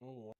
Oh,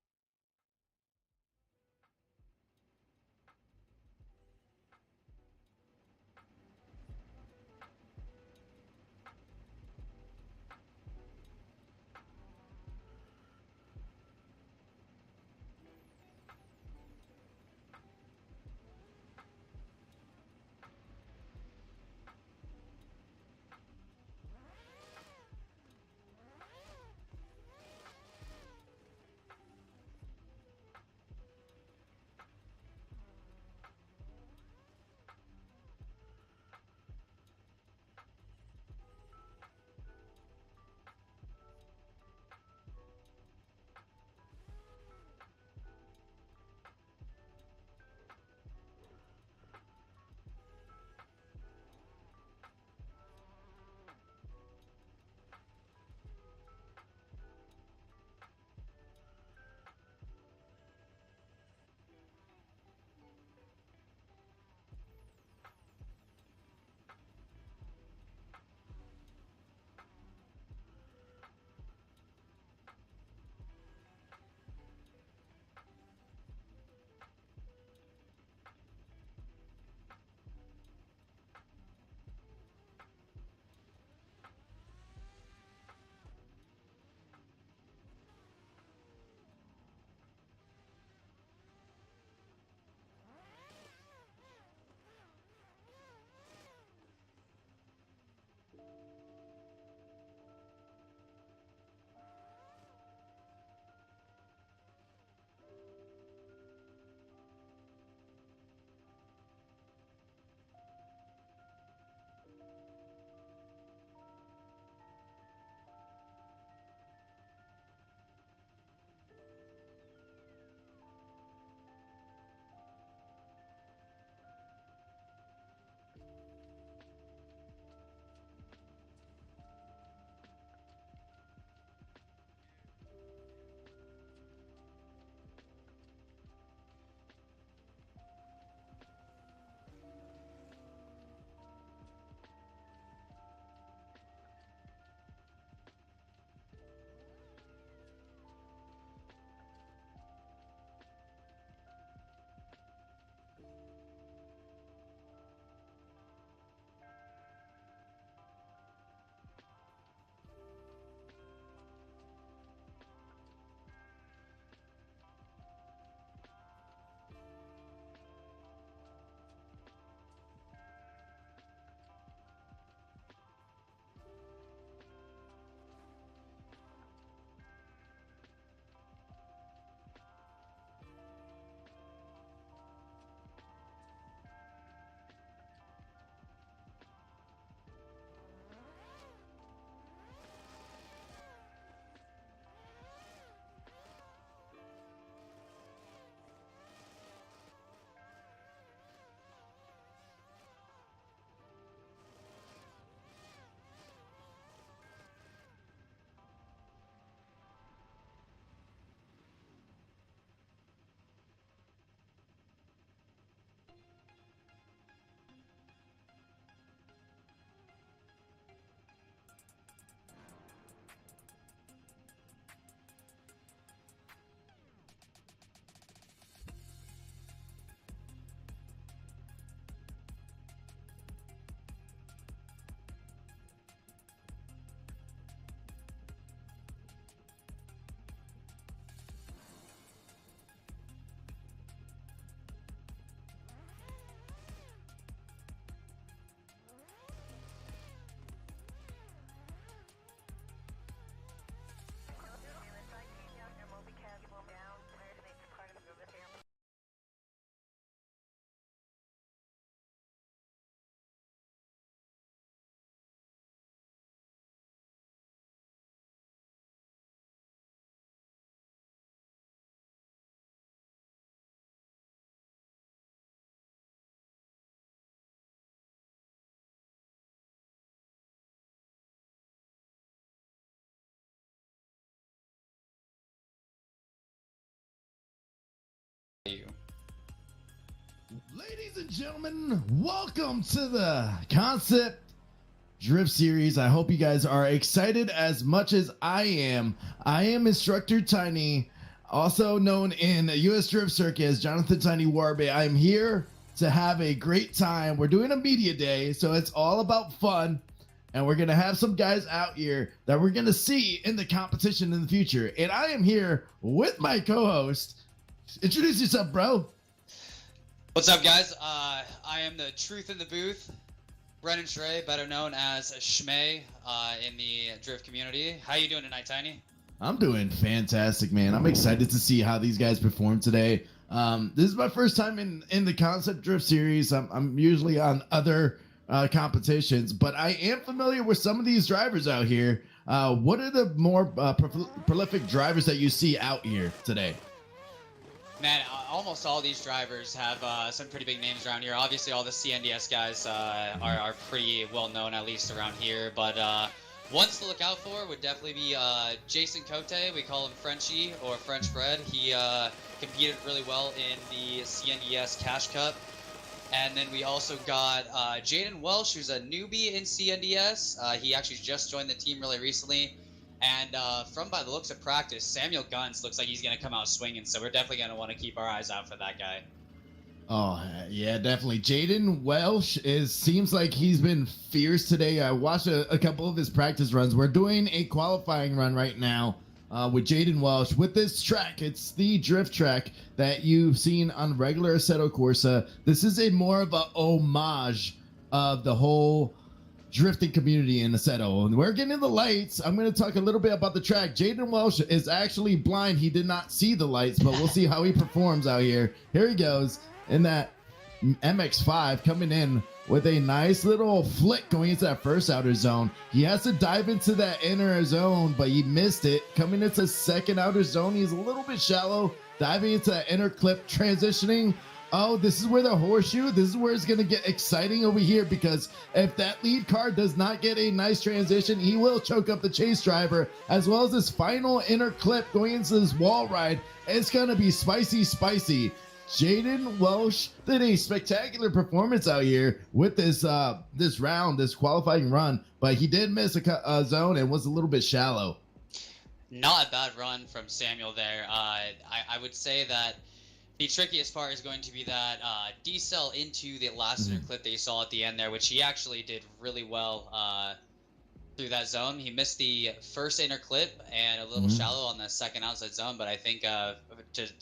you. Ladies and gentlemen, welcome to the Concept Drift Series. I hope you guys are excited as much as I am. I am Instructor Tiny. also known in the U.S. Drift Circuit as Jonathan Tiny Warby. I'm here to have a great time. We're doing a media day, so it's all about fun. And we're going to have some guys out here that we're going to see in the competition in the future. And I am here with my co-host. Introduce yourself, bro. What's up, guys? I am the truth in the booth. Brennan Schrey, better known as Schmay in the drift community. How you doing tonight, Tiny? I'm doing fantastic, man. I'm excited to see how these guys perform today. This is my first time in the Concept Drift Series. I'm usually on other competitions, but I am familiar with some of these drivers out here. What are the more prolific drivers that you see out here today? Man, almost all these drivers have some pretty big names around here. Obviously, all the CNDS guys are pretty well known, at least around here. But ones to look out for would definitely be Jason Cote. We call him Frenchie or French Fred. He competed really well in the CNDS Cash Cup. And then we also got Jaden Welsh, who's a newbie in CNDS. He actually just joined the team really recently. And from by the looks of practice, Samuel Guns looks like he's going to come out swinging. So we're definitely going to want to keep our eyes out for that guy. Oh, yeah, definitely. Jaden Welsh seems like he's been fierce today. I watched a couple of his practice runs. We're doing a qualifying run right now with Jaden Welsh with this track. It's the drift track that you've seen on regular Assetto Corsa. This is a more of a homage of the whole drifting community in Assetto. And we're getting the lights. I'm going to talk a little bit about the track. Jaden Welsh is actually blind. He did not see the lights, but we'll see how he performs out here. Here he goes in that MX-5 coming in with a nice little flick going into that first outer zone. He has to dive into that inner zone, but he missed it. Coming into second outer zone, he's a little bit shallow. Diving into that inner clip, transitioning. Oh, this is where the horseshoe, this is where it's going to get exciting over here, because if that lead car does not get a nice transition, he will choke up the chase driver, as well as this final inner clip going into this wall ride. It's going to be spicy, spicy. Jaden Welsh did a spectacular performance out here with this this qualifying run, but he did miss a zone and was a little bit shallow. Not a bad run from Samuel there. I would say that the trickiest part is going to be that decel into the last inner clip that you saw at the end there, which he actually did really well through that zone. He missed the first inner clip and a little shallow on the second outside zone, but I think to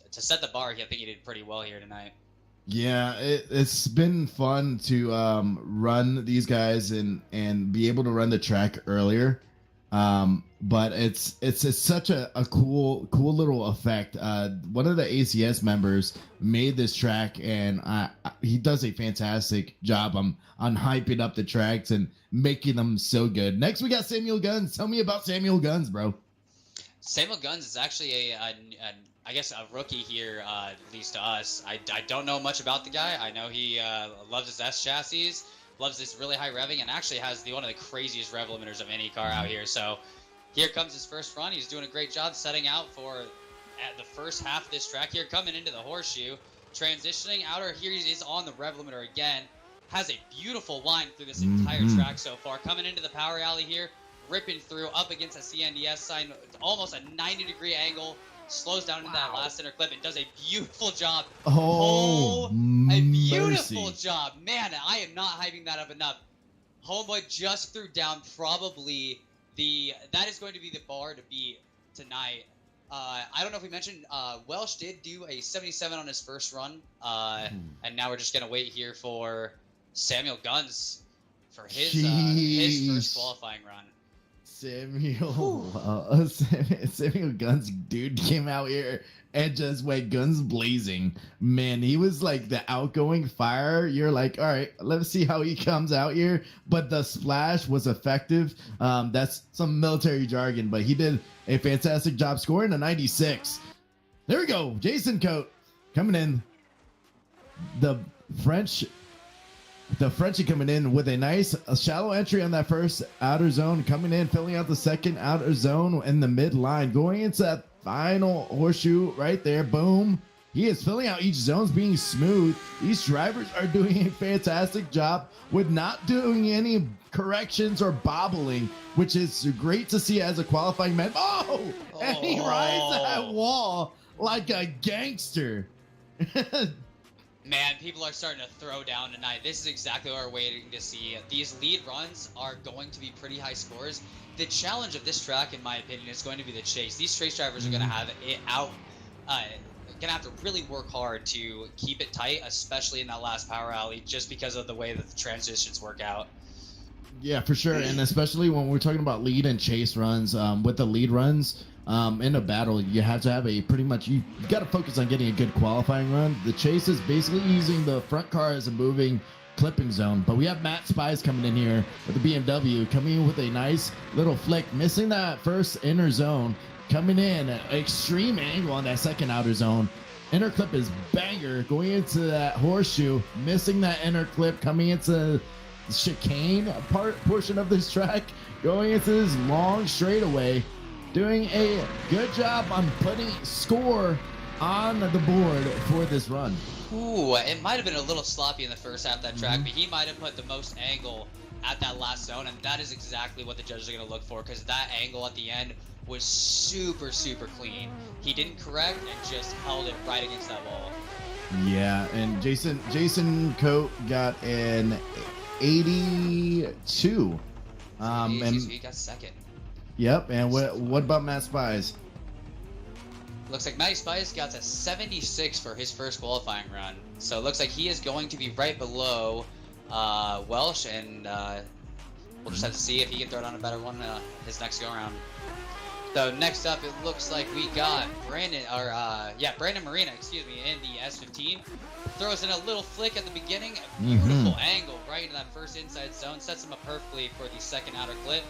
set the bar, I think he did pretty well here tonight. Yeah, it's been fun to run these guys and be able to run the track earlier. But it's such a cool little effect. One of the ACS members made this track, and he does a fantastic job on hyping up the tracks and making them so good. Next, we got Samuel Guns. Tell me about Samuel Guns, bro. Samuel Guns is actually I guess a rookie here, at least to us. I don't know much about the guy. I know he loves his S chassis, loves this really high revving, and actually has one of the craziest rev limiters of any car out here. So here comes his first run. He's doing a great job setting out for the first half of this track here, coming into the horseshoe, transitioning outer. Here he is on the rev limiter again. Has a beautiful line through this entire track so far. Coming into the power alley here, ripping through up against a CNDS sign, almost a 90-degree angle. Slows down into that last inner clip and does a beautiful job. Oh, a beautiful job. Man, I am not hyping that up enough. Homeboy just threw down probably that is going to be the bar to beat tonight. I don't know if we mentioned, Welsh did do a 77 on his first run. And now we're just going to wait here for Samuel Guns for his first qualifying run. Samuel Guns, dude, came out here and just went guns blazing. Man, he was like the outgoing fire. You're like, all right, let's see how he comes out here. But the splash was effective. That's some military jargon, but he did a fantastic job scoring a 96. There we go. Jason Cote coming in. The Frenchie coming in with a nice shallow entry on that first outer zone, coming in, filling out the second outer zone in the mid line, going into that final horseshoe right there. Boom. He is filling out each zones, being smooth. These drivers are doing a fantastic job with not doing any corrections or bobbling, which is great to see as a qualifying man. Oh, and he rides that wall like a gangster. Man, people are starting to throw down tonight. This is exactly what we're waiting to see. These lead runs are going to be pretty high scores. The challenge of this track, in my opinion, is going to be the chase. These race drivers are going to have it out. Gonna have to really work hard to keep it tight, especially in that last power alley, just because of the way that the transitions work out. Yeah, for sure, and especially when we're talking about lead and chase runs. With the lead runs in a battle, you have to have a pretty much you got to focus on getting a good qualifying run. The chase is basically using the front car as a moving clipping zone, but we have Matt Spies coming in here with the BMW, coming in with a nice little flick, missing that first inner zone. Coming in at extreme angle on that second outer zone. Inner clip is banger. Going into that horseshoe, missing that inner clip, coming into the chicane portion of this track, going into this long straightaway, doing a good job on putting score on the board for this run. Ooh, it might have been a little sloppy in the first half of that track, but he might have put the most angle at that last zone, and that is exactly what the judges are going to look for, because that angle at the end was super, super clean. He didn't correct and just held it right against that wall. Yeah, and Jason Coate got an 82. And he got second. Yep, and what about Matt Spies? Looks like Matty Spies got to 76 for his first qualifying run. So it looks like he is going to be right below Welsh, and we'll just have to see if he can throw down a better one his next go around. So next up, it looks like we got Brandon Marina, in the S15. Throws in a little flick at the beginning, a beautiful angle right into that first inside zone, sets him up perfectly for the second outer clip.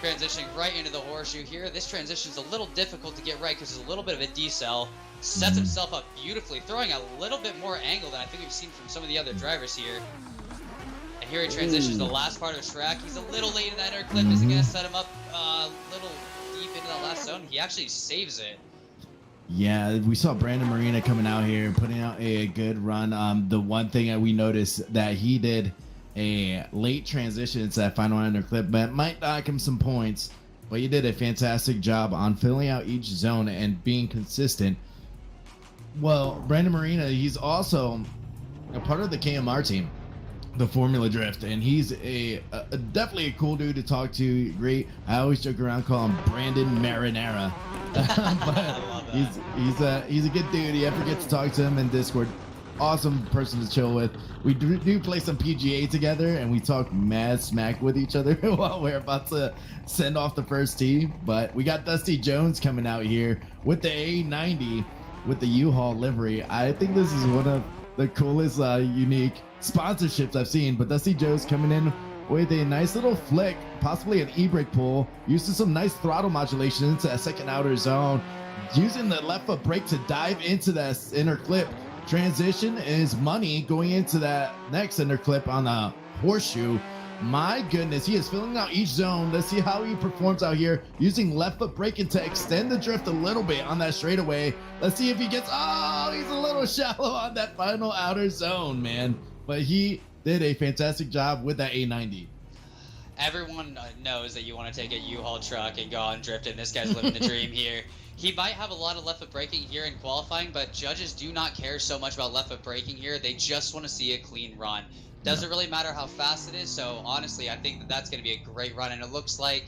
Transitioning right into the horseshoe here. This transition is a little difficult to get right because there's a little bit of a decel. Sets himself up beautifully, throwing a little bit more angle than I think we've seen from some of the other drivers here. And here he transitions the last part of the track. He's a little late in that inner clip. Isn't going to set him up a little deep into that last zone. He actually saves it. Yeah, we saw Brandon Marina coming out here, putting out a good run. The one thing that we noticed that he did a late transition into that final inner clip, but might knock him some points. But he did a fantastic job on filling out each zone and being consistent. Well, Brandon Marina, he's also a part of the KMR team, the Formula Drift, and he's definitely a cool dude to talk to. Great. I always joke around, call him Brandon Marinara. But he's a good dude. You ever get to talk to him in Discord, awesome person to chill with. We do play some PGA together, and we talk mad smack with each other while we're about to send off the first tee. But we got Dusty Jones coming out here with the A90 with the U-Haul livery. I think this is one of the coolest unique sponsorships I've seen. But Dusty Jones coming in with a nice little flick, possibly an e-brake pull, using some nice throttle modulation into that second outer zone, using the left foot brake to dive into that inner clip. Transition is money going into that next inner clip on the horseshoe. My goodness, he is filling out each zone. Let's see how he performs out here using left foot braking to extend the drift a little bit on that straightaway. Let's see if he gets, he's a little shallow on that final outer zone, man. But he did a fantastic job with that A90. Everyone knows that you want to take a U-Haul truck and go on drifting. This guy's living the dream here. He might have a lot of left foot braking here in qualifying, but judges do not care so much about left foot braking here. They just want to see a clean run. Doesn't really matter how fast it is, so honestly, I think that that's going to be a great run. And it looks like,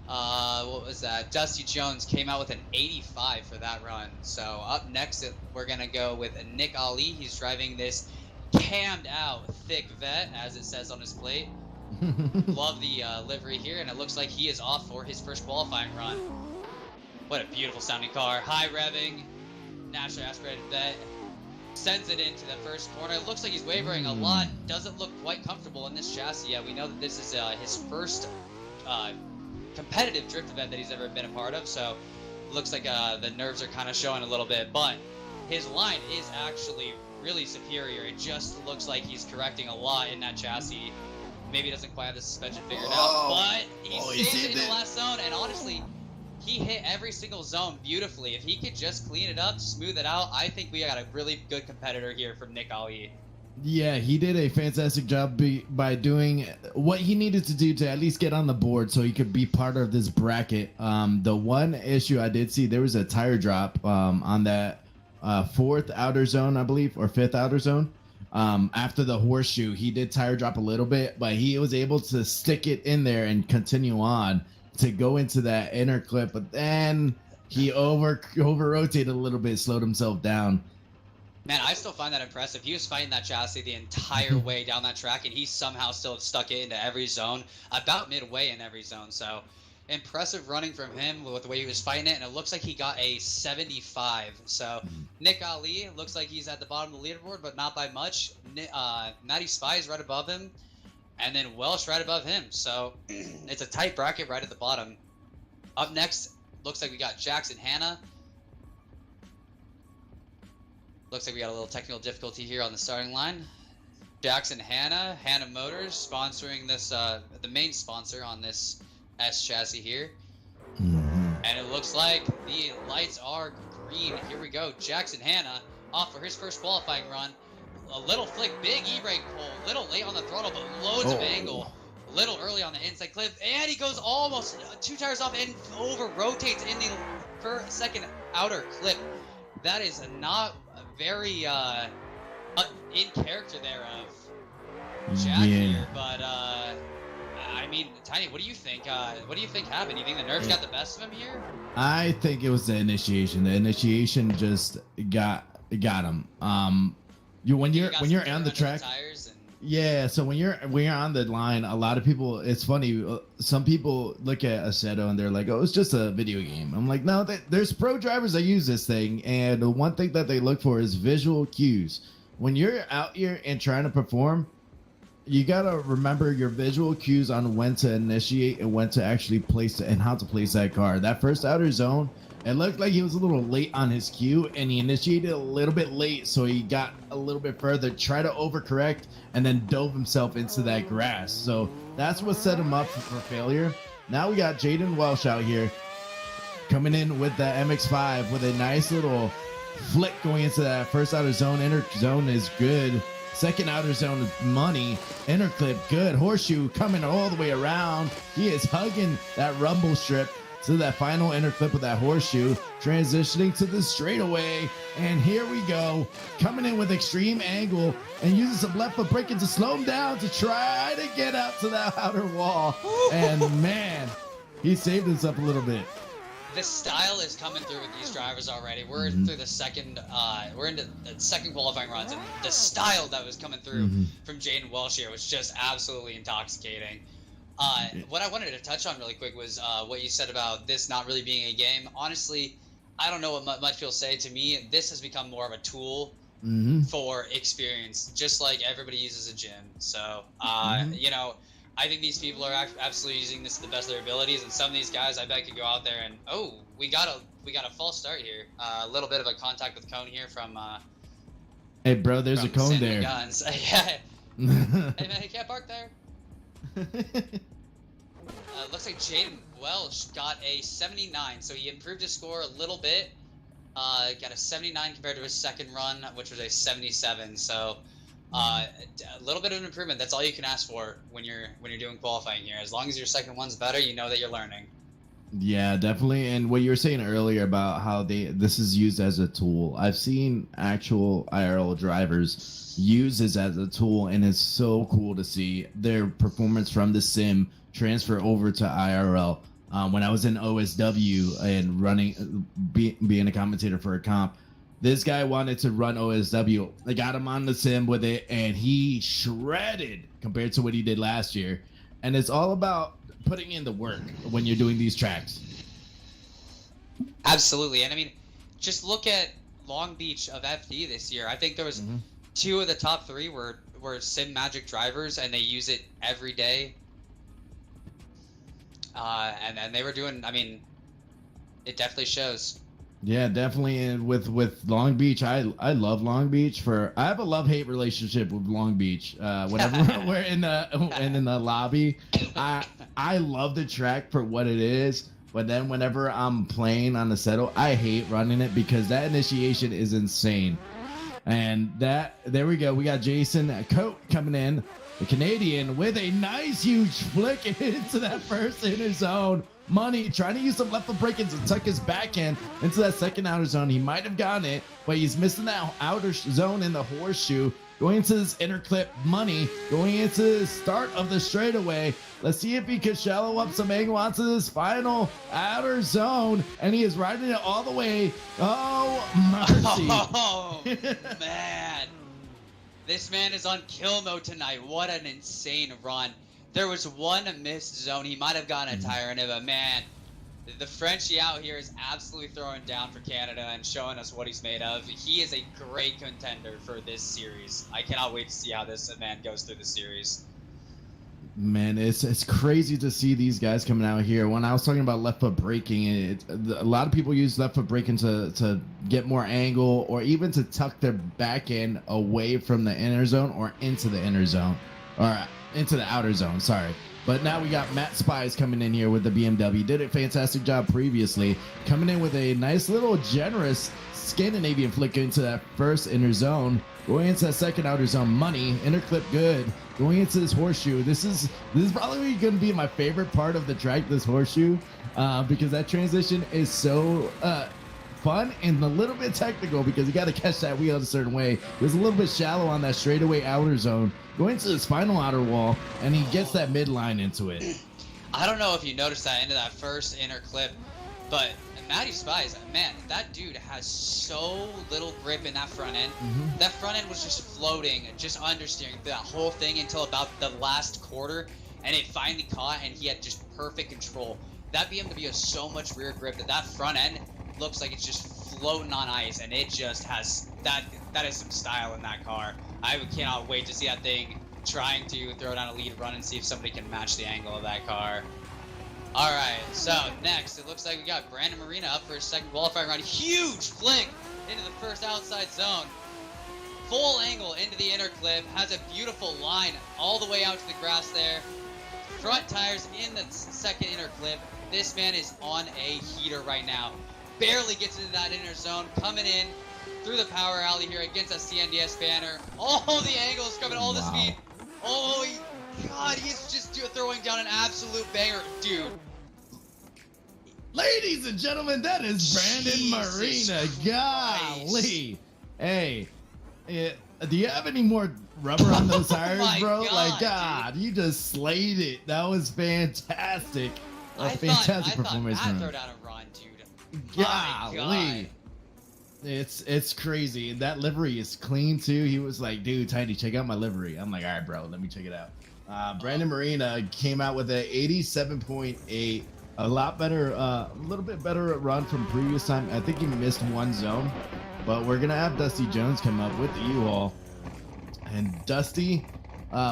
what was that? Dusty Jones came out with an 85 for that run. So up next, we're going to go with Nick Ali. He's driving this cammed out thick vet, as it says on his plate. Love the livery here, and it looks like he is off for his first qualifying run. What a beautiful sounding car. High revving, naturally aspirated vet. Sends it into the first corner. It looks like he's wavering a lot. Doesn't look quite comfortable in this chassis yet. We know that this is his first competitive drift event that he's ever been a part of, so looks like the nerves are kind of showing a little bit, but his line is actually really superior. It just looks like he's correcting a lot in that chassis. Maybe he doesn't quite have the suspension figured out, but he saved it in the last zone, and honestly, he hit every single zone beautifully. If he could just clean it up, smooth it out, I think we got a really good competitor here from Nick Ali. Yeah, he did a fantastic job by doing what he needed to do to at least get on the board so he could be part of this bracket. The one issue I did see, there was a tire drop on that fourth outer zone, I believe, or fifth outer zone. After the horseshoe, he did tire drop a little bit, but he was able to stick it in there and continue on to go into that inner clip. But then he over rotated a little bit, slowed himself down. Man, I still find that impressive. He was fighting that chassis the entire way down that track, and he somehow still stuck it into every zone, about midway in every zone. So, impressive running from him with the way he was fighting it, and it looks like he got a 75. So, Nick Ali looks like he's at the bottom of the leaderboard, but not by much. Matty Spy is right above him, and then Welsh right above him. So, it's a tight bracket right at the bottom. Up next, looks like we got Jackson Hanna. Looks like we got a little technical difficulty here on the starting line. Jackson Hanna Motors sponsoring this, the main sponsor on this S chassis here. And it looks like the lights are green. Here we go. Jackson Hanna off for his first qualifying run. A little flick, big e-brake pull, little late on the throttle, but loads of angle. A little early on the inside clip, and he goes almost 2 tires off and over rotates in the second outer clip. That is not very in character there of Jack here, but I mean, Tiny, what do you think? What do you think happened? You think the nerves got the best of him here? I think it was the initiation. The initiation just got him. When you're on the track. Yeah, so when you're on the line, a lot of people, it's funny, some people look at Assetto and they're like, oh, it's just a video game. I'm like, no, there's pro drivers that use this thing, and the one thing that they look for is visual cues. When you're out here and trying to perform, you gotta remember your visual cues on when to initiate and when to actually place it and how to place that car. That first outer zone, it looked like he was a little late on his cue, and he initiated a little bit late, so he got a little bit further, tried to overcorrect, and then dove himself into that grass. So that's what set him up for failure. Now we got Jaden Welsh out here coming in with the MX-5 with a nice little flick going into that first outer zone. Inner zone is good. Second outer zone is money. Inner clip, good. Horseshoe coming all the way around. He is hugging that rumble strip. To that final inner clip of that horseshoe, transitioning to the straightaway, and here we go, coming in with extreme angle and using some left foot braking to slow him down to try to get out to that outer wall. And man, he saved himself a little bit. The style is coming through with these drivers already. We're through the second, we're into the second qualifying runs, and the style that was coming through from Jaden Welsh here was just absolutely intoxicating. What I wanted to touch on really quick was what you said about this not really being a game. Honestly, I don't know what much you'll say. To me, this has become more of a tool for experience, just like everybody uses a gym. So, you know, I think these people are absolutely using this to the best of their abilities, and some of these guys, I bet, could go out there and we got a false start here. A little bit of a contact with cone here from. Hey, bro, there's a cone there. Guns. Hey man, he can't park there. Looks like Jaden Welsh got a 79, so he improved his score a little bit. Got a 79 compared to his second run, which was a 77. So a little bit of an improvement. That's all you can ask for when you're doing qualifying here. As long as your second one's better, you know that you're learning. Yeah, definitely. And what you were saying earlier about how this is used as a tool. I've seen actual IRL drivers use this as a tool, and it's so cool to see their performance from the sim transfer over to IRL. When I was in OSW and being a commentator for a comp, this guy wanted to run OSW. I got him on the sim with it, and he shredded compared to what he did last year. And it's all about putting in the work when you're doing these tracks. Absolutely. And I mean, just look at Long Beach of FD this year. I think there was 2 of the top 3 were Sim Magic drivers, and they use it every day. And they were doing, I mean, it definitely shows. Yeah, definitely. And with Long Beach, I love Long Beach. I have a love-hate relationship with Long Beach. Whenever we're in the lobby, I love the track for what it is. But then whenever I'm playing on the settle, I hate running it because that initiation is insane. And there we go. We got Jason Coate coming in, the Canadian, with a nice huge flick into that first inner zone. Money trying to use some left foot break-ins to tuck his backhand into that second outer zone. He might have gotten it, but he's missing that outer zone in the horseshoe. Going into this inner clip, Money going into the start of the straightaway. Let's see if he can shallow up some angle onto this final outer zone, and he is riding it all the way. Oh, mercy. Oh, man. This man is on kill mode tonight. What an insane run. There was one missed zone. He might have gotten a tire in it, but man, the Frenchie out here is absolutely throwing down for Canada and showing us what he's made of. He is a great contender for this series. I cannot wait to see how this man goes through the series. Man, it's crazy to see these guys coming out here. When I was talking about left foot braking, a lot of people use left foot braking to get more angle, or even to tuck their back end away from the inner zone or into the inner zone, or into the outer zone, sorry. But now we got Matt Spies coming in here with the BMW. Did a fantastic job previously, coming in with a nice little generous Scandinavian flick into that first inner zone. Going into that second outer zone, Money, inner clip good. Going into this horseshoe. This is probably going to be my favorite part of the track, this horseshoe, because that transition is so fun and a little bit technical, because you got to catch that wheel a certain way. It was a little bit shallow on that straightaway outer zone. Going to this final outer wall, and he gets that midline into it. I don't know if you noticed that into that first inner clip, but Matty Spies, man, that dude has so little grip in that front end. That front end was just floating, just understeering through that whole thing until about the last quarter, and it finally caught, and he had just perfect control. That BMW has so much rear grip that front end looks like it's just floating on ice, and it just has that is some style in that car. I cannot wait to see that thing trying to throw down a lead run and see if somebody can match the angle of that car. All right, so next it looks like we got Brandon Marina up for his second qualifying round. Huge flick into the first outside zone, full angle into the inner clip, has a beautiful line all the way out to the grass there. Front tires in the second inner clip. This man is on a heater right now. Barely gets into that inner zone, coming in through the power alley here against a CNDS banner. All the angles coming, all the speed. Oh, God, he's just throwing down an absolute banger. Dude. Ladies and gentlemen, that is Brandon Marina. Golly. Hey, do you have any more rubber on those tires, bro? God, like, God, dude, you just slayed it. That was fantastic. Fantastic performance. I thought Matt throw down a run, dude. Golly. It's crazy. That livery is clean too. He was like, dude, Tiny, check out my livery. I'm like, all right, bro, let me check it out. Brandon Marina came out with an 87.8, a lot better, a little bit better run from previous time. I think he missed one zone, but we're gonna have Dusty Jones come up with the U-Haul. And Dusty,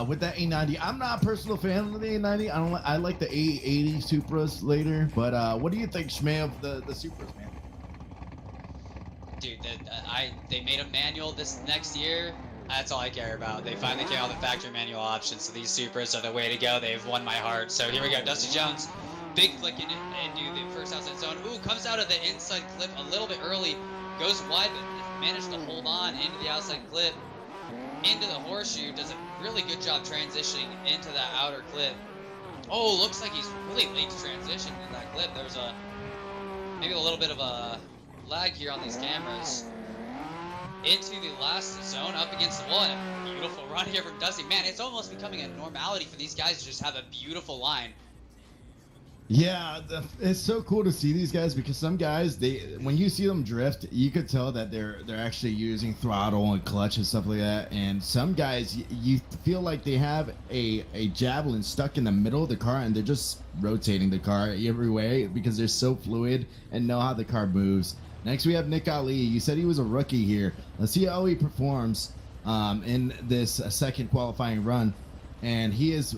with that A90, I'm not a personal fan of the A90. I like the A80 Supras later, but what do you think, Shmay, of the Supras, man? Dude, they made a manual this next year. That's all I care about. They finally came out with the factory manual options, so these Supras are the way to go. They've won my heart. So here we go, Dusty Jones. Big flick into the first outside zone. Ooh, comes out of the inside clip a little bit early. Goes wide, but managed to hold on into the outside clip. Into the horseshoe. Does a really good job transitioning into that outer clip. Oh, looks like he's really late to transition in that clip. There's maybe a little bit of a lag here on these cameras. Into the last zone, up against the wall, and a beautiful run here from Dusty. Man, it's almost becoming a normality for these guys to just have a beautiful line. Yeah, it's so cool to see these guys, because some guys, when you see them drift, you could tell that they're actually using throttle and clutch and stuff like that. And some guys, you feel like they have a javelin stuck in the middle of the car, and they're just rotating the car every way because they're so fluid and know how the car moves. Next, we have Nick Ali. You said he was a rookie here. Let's see how he performs in this second qualifying run. And he is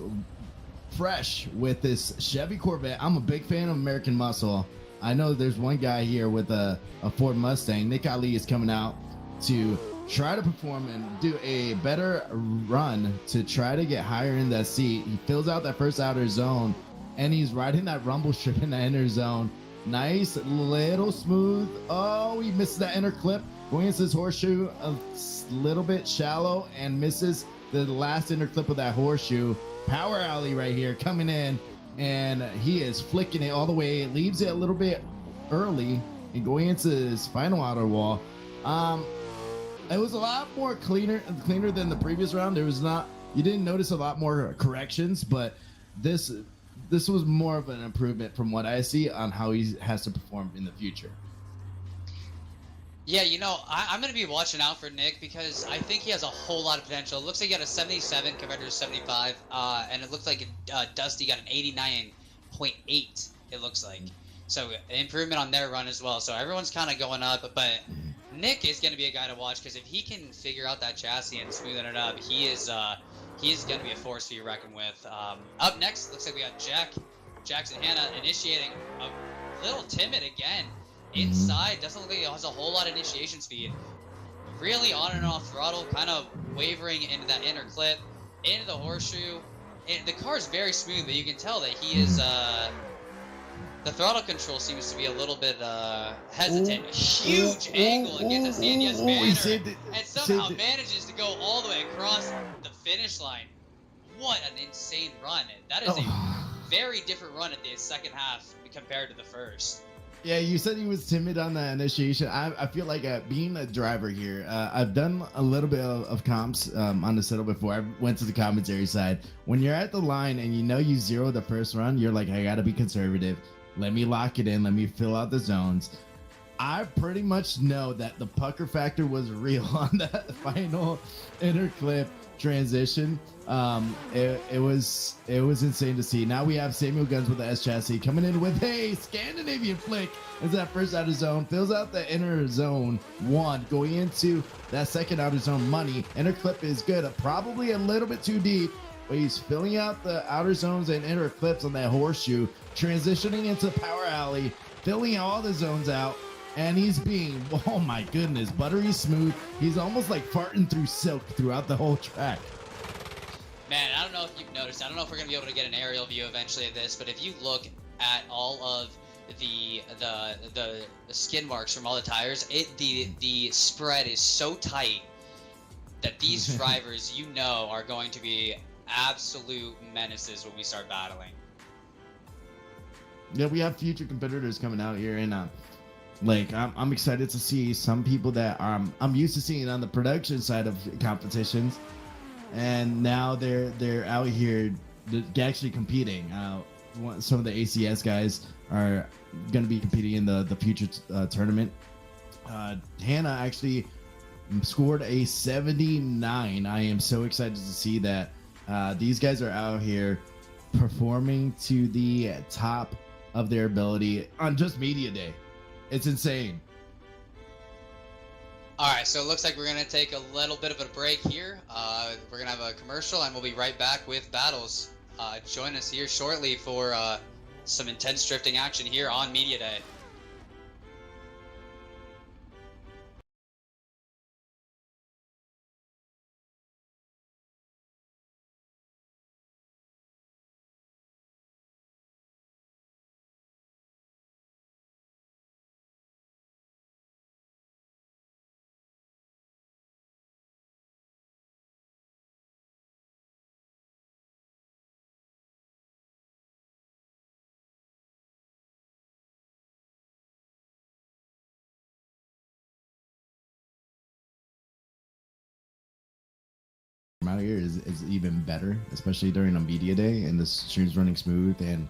fresh with this Chevy Corvette. I'm a big fan of American Muscle. I know there's one guy here with a Ford Mustang. Nick Ali is coming out to try to perform and do a better run to try to get higher in that seat. He fills out that first outer zone, and he's riding that rumble strip in the inner zone. Nice, little smooth. Oh, he misses that inner clip. Going into this horseshoe a little bit shallow and misses the last inner clip of that horseshoe. Power alley right here coming in, and he is flicking it all the way. It leaves it a little bit early and going into his final outer wall. It was a lot more cleaner than the previous round. There was not, you didn't notice a lot more corrections, but this was more of an improvement from what I see on how he has to perform in the future. Yeah, I'm going to be watching out for Nick because I think he has a whole lot of potential. It looks like he got a 77 compared to a 75, and it looks like Dusty got an 89.8, it looks like. So improvement on their run as well. So everyone's kind of going up, but Nick is going to be a guy to watch because if he can figure out that chassis and smoothen it up, he is going to be a force to be reckoned with. Up next, looks like we got Jackson Hanna initiating a little timid again. Inside, doesn't look like it has a whole lot of initiation speed. Really on and off throttle, kind of wavering into that inner clip, into the horseshoe. The car is very smooth, but you can tell that he is, the throttle control seems to be a little bit hesitant. Huge angle against the CNDS banner, and somehow manages to go all the way across the finish line. What an insane run. That is a very different run at the second half compared to the first. Yeah, you said he was timid on the initiation. I feel like being a driver here, I've done a little bit of comps on the settle before. I went to the commentary side. When you're at the line and you know you zero the first run, you're like, I got to be conservative. Let me lock it in. Let me fill out the zones. I pretty much know that the pucker factor was real on that final inner clip transition. It was insane to see. Now we have Samuel Guns with the S chassis coming in with a Scandinavian flick as that first outer zone fills out the inner zone one, going into that second outer zone money. Inner clip is good, probably a little bit too deep, but he's filling out the outer zones and inner clips on that horseshoe, transitioning into power alley, filling all the zones out. And he's being, oh my goodness, buttery smooth. He's almost like farting through silk throughout the whole track. Man, I don't know if you've noticed. I don't know if we're going to be able to get an aerial view eventually of this, but if you look at all of the skin marks from all the tires, the spread is so tight that these drivers, are going to be absolute menaces when we start battling. Yeah, we have future competitors coming out here, and I'm excited to see some people that I'm used to seeing on the production side of competitions, and now they're out here actually competing. Some of the ACS guys are going to be competing in the future tournament. Hannah actually scored a 79. I am so excited to see that these guys are out here performing to the top of their ability on just media day. It's insane. All right, so it looks like we're going to take a little bit of a break here. We're going to have a commercial, and we'll be right back with battles. Join us here shortly for some intense drifting action here on Media Day. Out here is even better, especially during a media day, and the stream's running smooth. And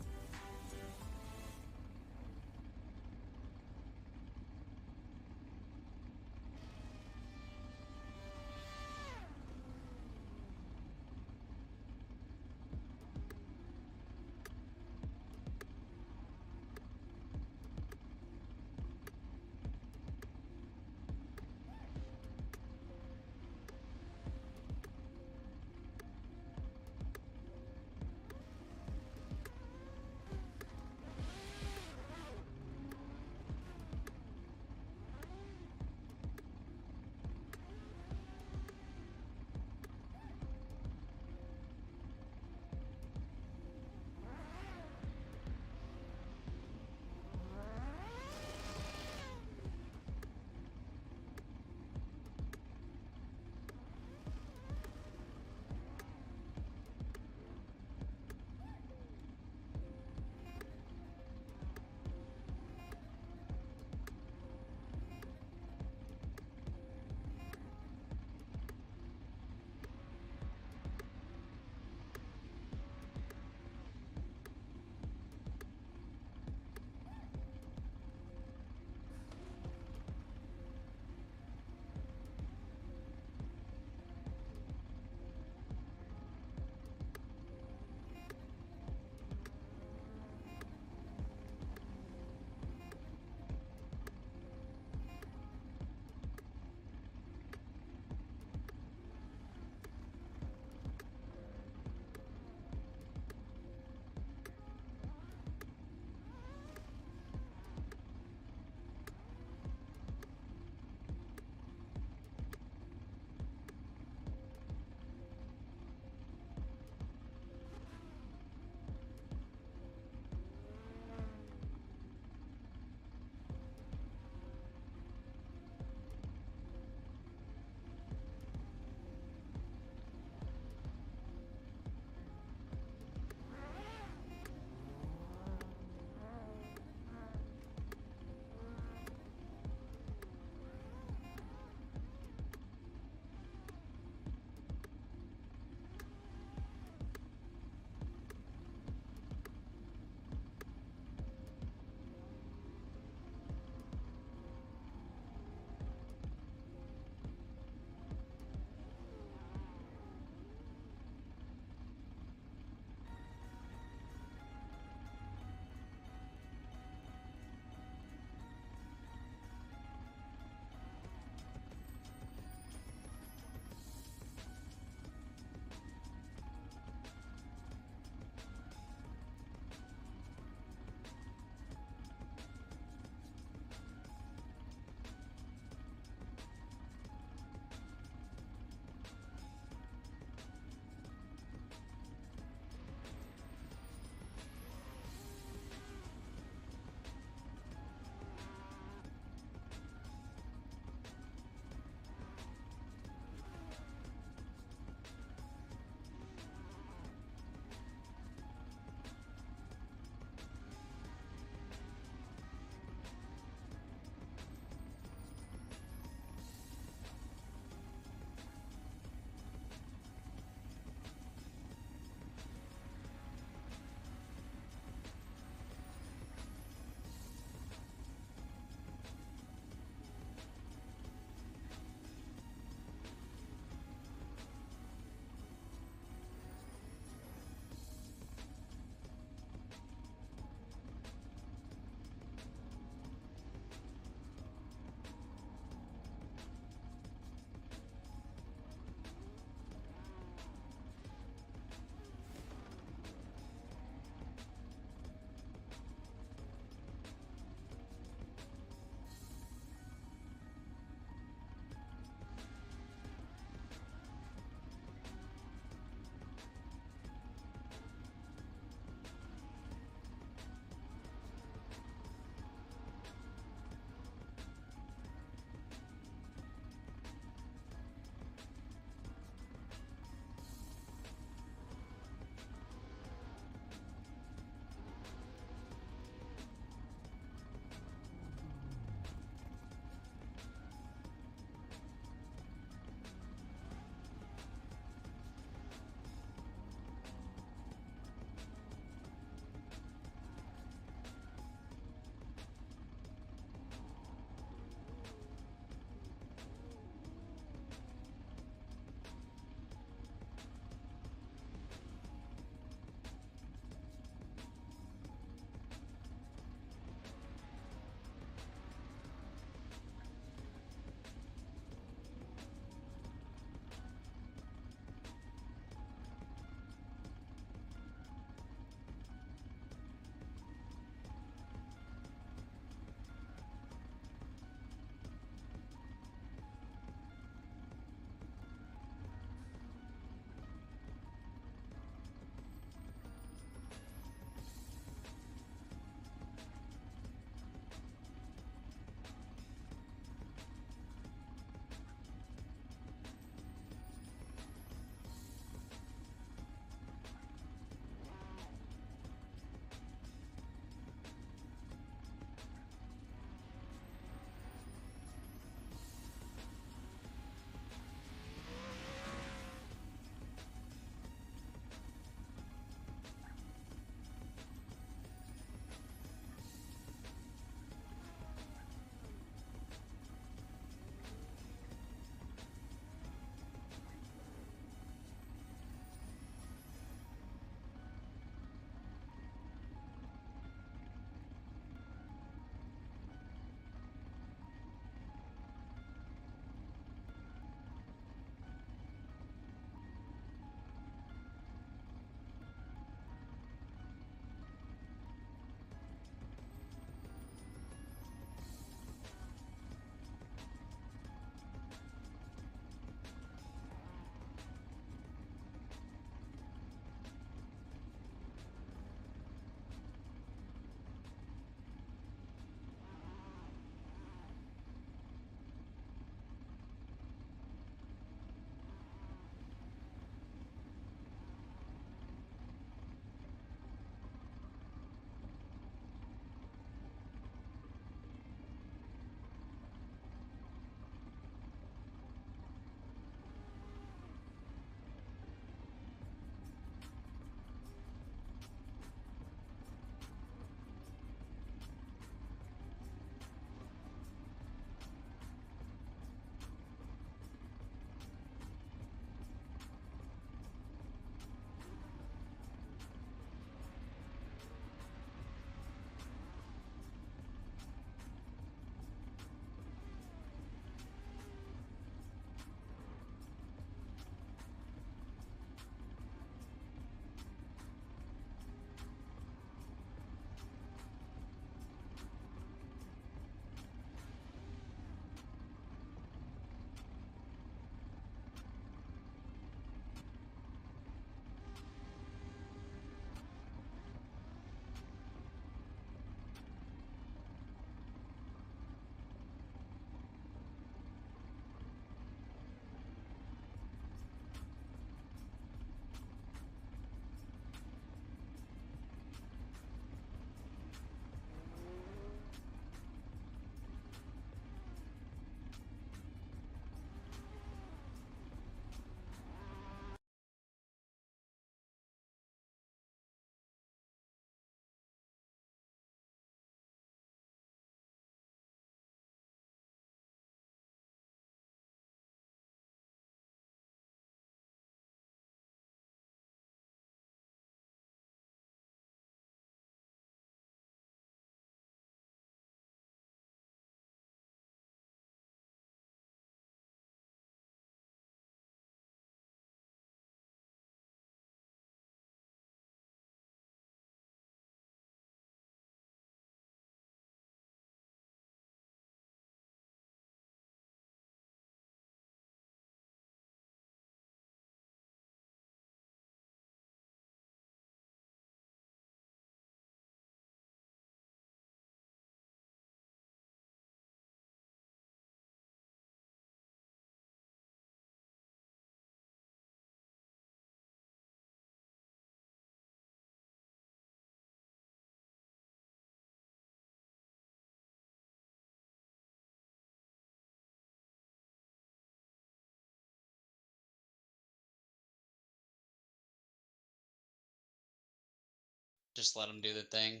Just let them do the thing.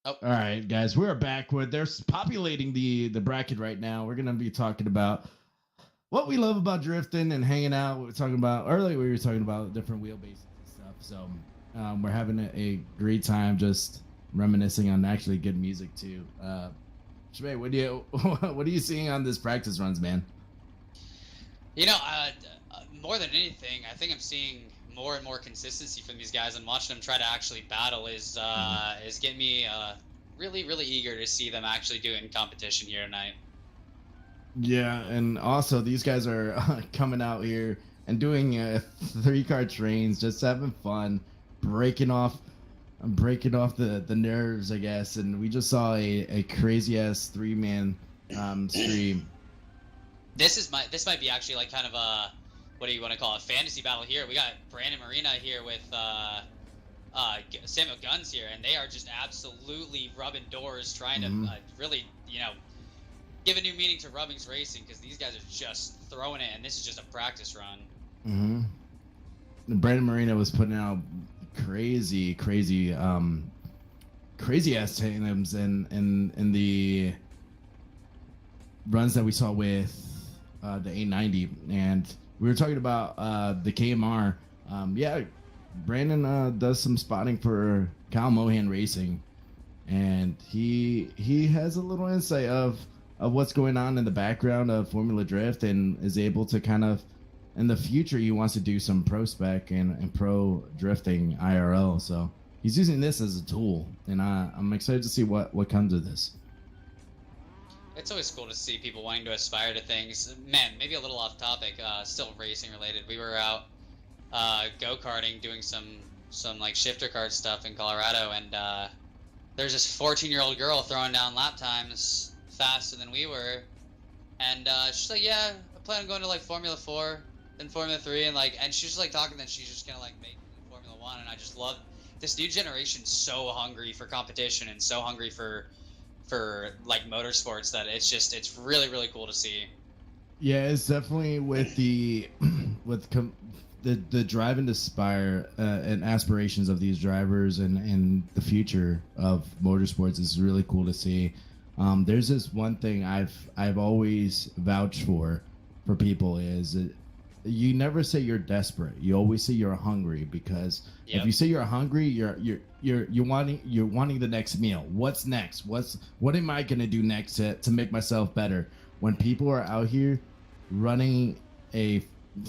Oh. All right, guys, we're back. They're populating the bracket right now. We're gonna be talking about what we love about drifting and hanging out. We were talking about earlier. We were talking about different wheelbases and stuff. So we're having a great time just reminiscing on actually good music too. Shmei, what are you seeing on this practice runs, man? You know, more than anything, I think I'm seeing more and more consistency from these guys, and watching them try to actually battle is getting me really, really eager to see them actually do it in competition here tonight. Yeah, and also these guys are coming out here and doing 3-car trains, just having fun, breaking off the nerves, I guess. And we just saw a crazy ass 3-man stream. This might be actually like kind of a, what do you want to call it, fantasy battle here. We got Brandon Marina here with Samuel Guns here, and they are just absolutely rubbing doors, trying to really, give a new meaning to Rubbings Racing, because these guys are just throwing it, and this is just a practice run. Brandon Marina was putting out crazy ass tandems in the runs that we saw with the 890, and we were talking about the KMR. Brandon does some spotting for Kyle Mohan Racing, and he has a little insight of what's going on in the background of Formula Drift, and is able to kind of, in the future, he wants to do some pro spec and pro drifting IRL. So he's using this as a tool, and I'm excited to see what comes of this. It's always cool to see people wanting to aspire to things. Man, maybe a little off topic, still racing related. We were out go-karting, doing some like shifter kart stuff in Colorado, and there's this 14-year-old girl throwing down lap times faster than we were, and she's like, yeah, I plan on going to like Formula 4 then Formula 3, and she's just like talking that she's just gonna like make Formula 1, and I just love this new generation, so hungry for competition and so hungry for like motorsports, that it's really, really cool to see. Yeah, it's definitely with the drive and aspire and aspirations of these drivers, and the future of motorsports is really cool to see. There's this one thing I've always vouched for people is that you never say you're desperate. You always say you're hungry, because if you say you're hungry, you're wanting the next meal. What's next? What am I gonna do next to make myself better? When people are out here running a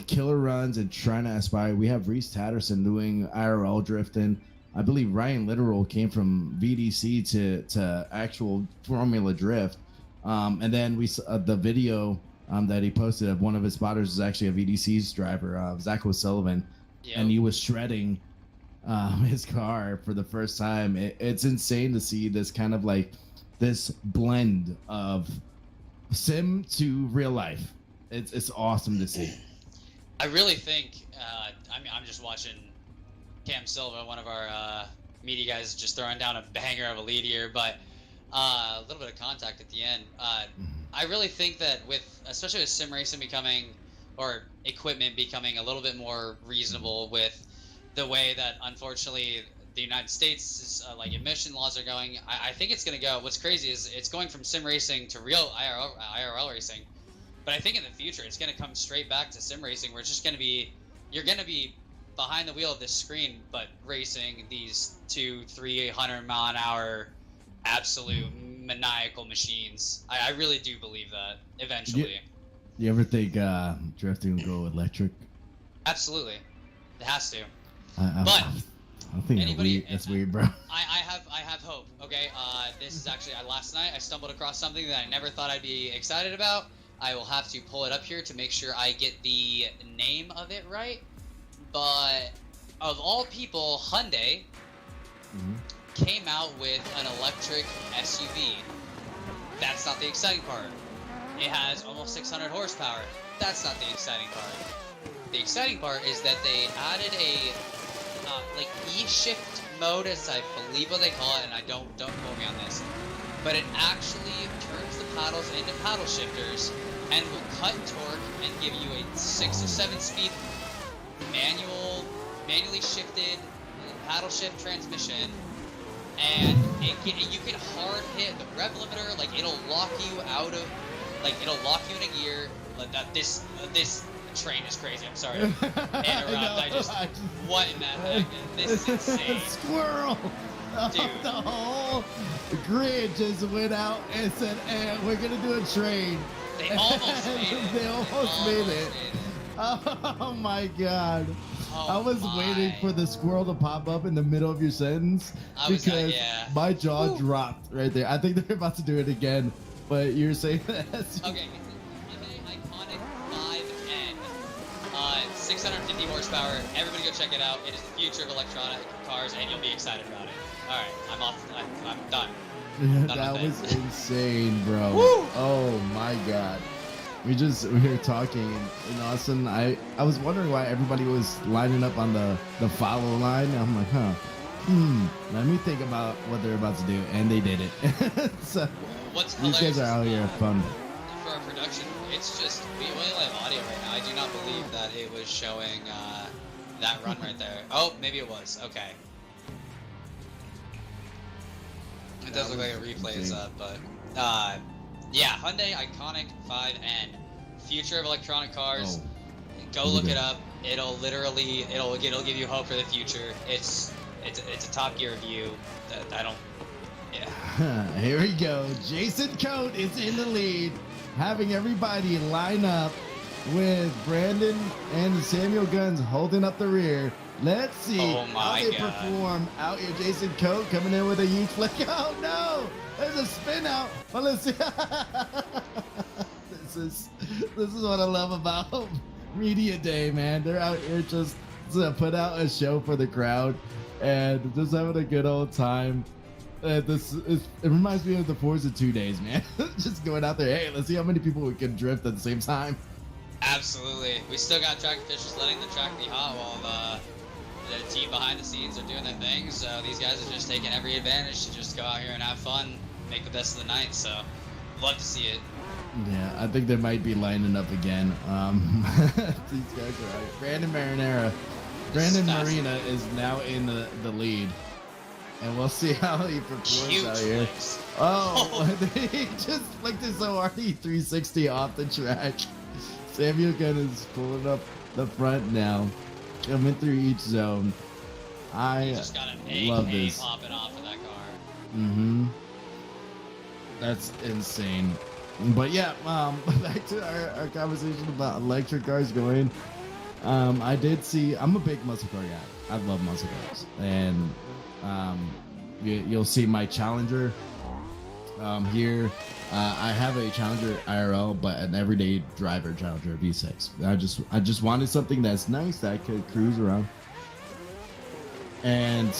killer runs and trying to aspire, we have Reese Tatterson doing IRL drifting. I believe Ryan Literal came from VDC to actual Formula Drift, and then we saw the video that he posted of one of his spotters is actually a VDC's driver, Zach O'Sullivan, and he was shredding his car for the first time. It's insane to see this kind of like this blend of sim to real life. It's awesome to see. I really think I'm just watching Cam Silva, one of our media guys, just throwing down a banger of a lead here, but a little bit of contact at the end. I really think that especially with sim racing becoming, or equipment becoming a little bit more reasonable with the way that, unfortunately, the United States like emission laws are going, I think it's going to go. What's crazy is it's going from sim racing to real IRL racing, but I think in the future it's going to come straight back to sim racing, where it's just going to be, you're going to be behind the wheel of this screen, but racing these 200-300 mile an hour absolute maniacal machines. I really do believe that eventually. You ever think drifting will go electric? Absolutely, it has to. But I think that's weird, bro. I have hope. Okay, this is actually last night I stumbled across something that I never thought I'd be excited about. I will have to pull it up here to make sure I get the name of it right. But of all people, Hyundai came out with an electric SUV. That's not the exciting part. It has almost 600 horsepower. That's not the exciting part. The exciting part is that they added a like E-shift mode, as I believe what they call it, and I don't quote me on this, but it actually turns the paddles into paddle shifters and will cut torque and give you a 6 or 7 speed manually shifted paddle shift transmission, and you can hard hit the rev limiter. Like it'll lock you out of, like it'll lock you in a gear. Like that. This train is crazy. I'm sorry to interrupt. I just what in that heck? This is insane. Squirrel. Dude. The whole grid just went out and said, we're gonna do a train. They almost made it. They almost made it. Oh my god. I was waiting for the squirrel to pop up in the middle of your sentence because my jaw dropped right there. I think they're about to do it again, but you're saying that. Okay, Hyundai Iconic 5N, 650 horsepower. Everybody go check it out. It is the future of electronic cars, and you'll be excited about it. All right, I'm off. I'm done. That was insane, bro. Woo! Oh my god. We were talking, and Austin, I was wondering why everybody was lining up on the follow line. I'm like, let me think about what they're about to do, and they did it. So these guys are out here fun. For our production, it's just we only have audio right now. I do not believe that it was showing that run right there. Oh, maybe it was. Okay. It does look like a replay is up, but yeah, Hyundai Iconic 5N, future of electronic cars. Go look it up. It'll give you hope for the future. It's a Top Gear review. I don't. Yeah. Here we go. Jason Coate is in the lead, having everybody line up with Brandon and Samuel Guns holding up the rear. Let's see how they perform out here. Jason Coate coming in with a huge flick. Oh no! There's a spin out. Well, let's see. This is what I love about Media Day, man. They're out here just to put out a show for the crowd and just having a good old time. It reminds me of the Forza 2 days, man. Just going out there. Hey, let's see how many people we can drift at the same time. Absolutely. We still got track officials letting the track be hot while the team behind the scenes are doing their thing. So these guys are just taking every advantage to just go out here and have fun, make the best of the night. So love to see it. Yeah, I think they might be lining up again. These guys are out. Brandon Marina is now in the lead. And we'll see how he performs out here. Oh, he just flicked it so hard, he 360 off the track. Samuel Gunn is pulling up the front now, coming through each zone. I just got an love AK this. popping off of that car. That's insane. But yeah, back to our conversation about electric cars going. I did see. I'm a big muscle car guy. I love muscle cars, and you'll see my Challenger here. I have a Challenger IRL, but an everyday driver Challenger V6. I just wanted something that's nice that I could cruise around. And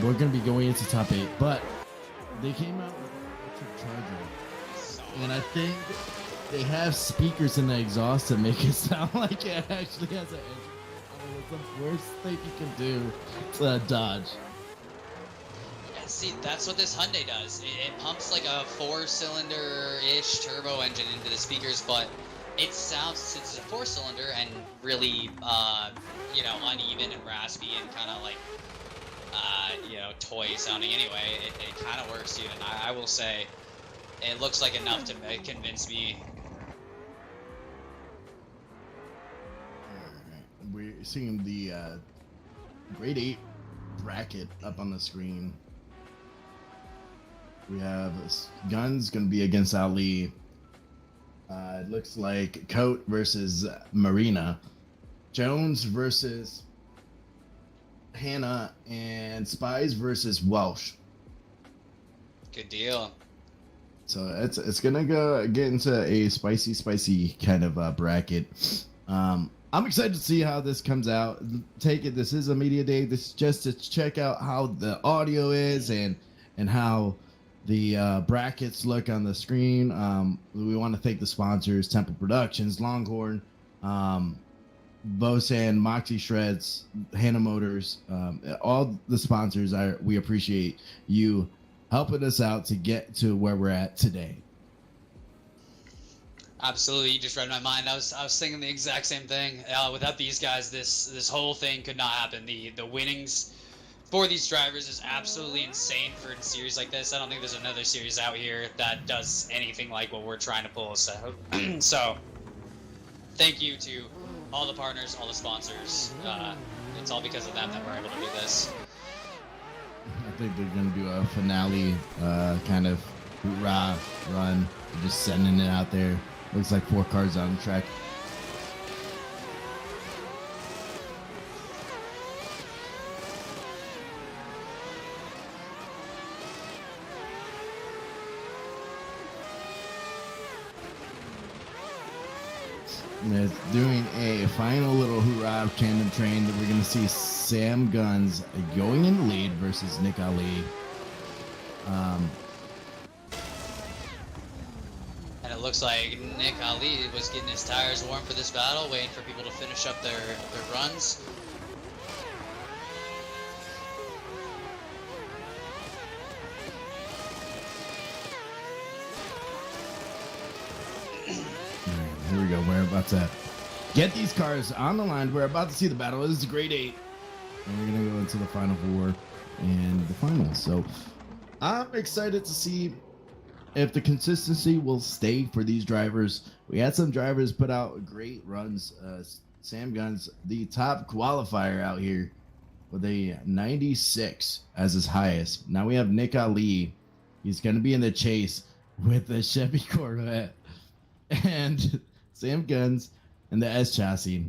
we're gonna be going into top 8, but they came out with an electric Charger, and I think they have speakers in the exhaust to make it sound like it actually has an engine. It's the worst thing you can do to Dodge. See, that's what this Hyundai does. It pumps like a 4-cylinder-ish turbo engine into the speakers, but it sounds, since it's a 4-cylinder and really, uneven and raspy and kind of like, toy sounding anyway, it kind of works, dude. And I will say, it looks like enough to convince me. We're seeing the grade 8 bracket up on the screen. We have Guns going to be against Ali. It looks like Coate versus Marina. Jones versus Hannah. And Spies versus Welsh. Good deal. So it's going to get into a spicy kind of bracket. I'm excited to see how this comes out. This is a media day. This is just to check out how the audio is and how the brackets look on the screen. We want to thank the sponsors: Temple Productions, Longhorn, Bosan, Moxie Shreds, Hannah Motors, all the sponsors. We appreciate you helping us out to get to where we're at today. Absolutely, you just read my mind. I was thinking the exact same thing. Without these guys, this whole thing could not happen. The winnings for these drivers is absolutely insane for a series like this. I don't think there's another series out here that does anything like what we're trying to pull. So thank you to all the partners, all the sponsors. It's all because of them that we're able to do this. I think they're going to do a finale kind of hoorah run. They're just sending it out there. Looks like 4 cars on the track. They're doing a final little hoorah tandem train that we're going to see Sam Guns going in the lead versus Nick Ali. And it looks like Nick Ali was getting his tires warm for this battle, waiting for people to finish up their runs. Here we go. We're about to get these cars on the line. We're about to see the battle. This is the grade 8. And we're going to go into the final 4 and the finals. So I'm excited to see if the consistency will stay for these drivers. We had some drivers put out great runs. Sam Guns, the top qualifier out here with a 96 as his highest. Now we have Nick Ali. He's going to be in the chase with the Chevy Corvette. And Sam Guns and the S chassis.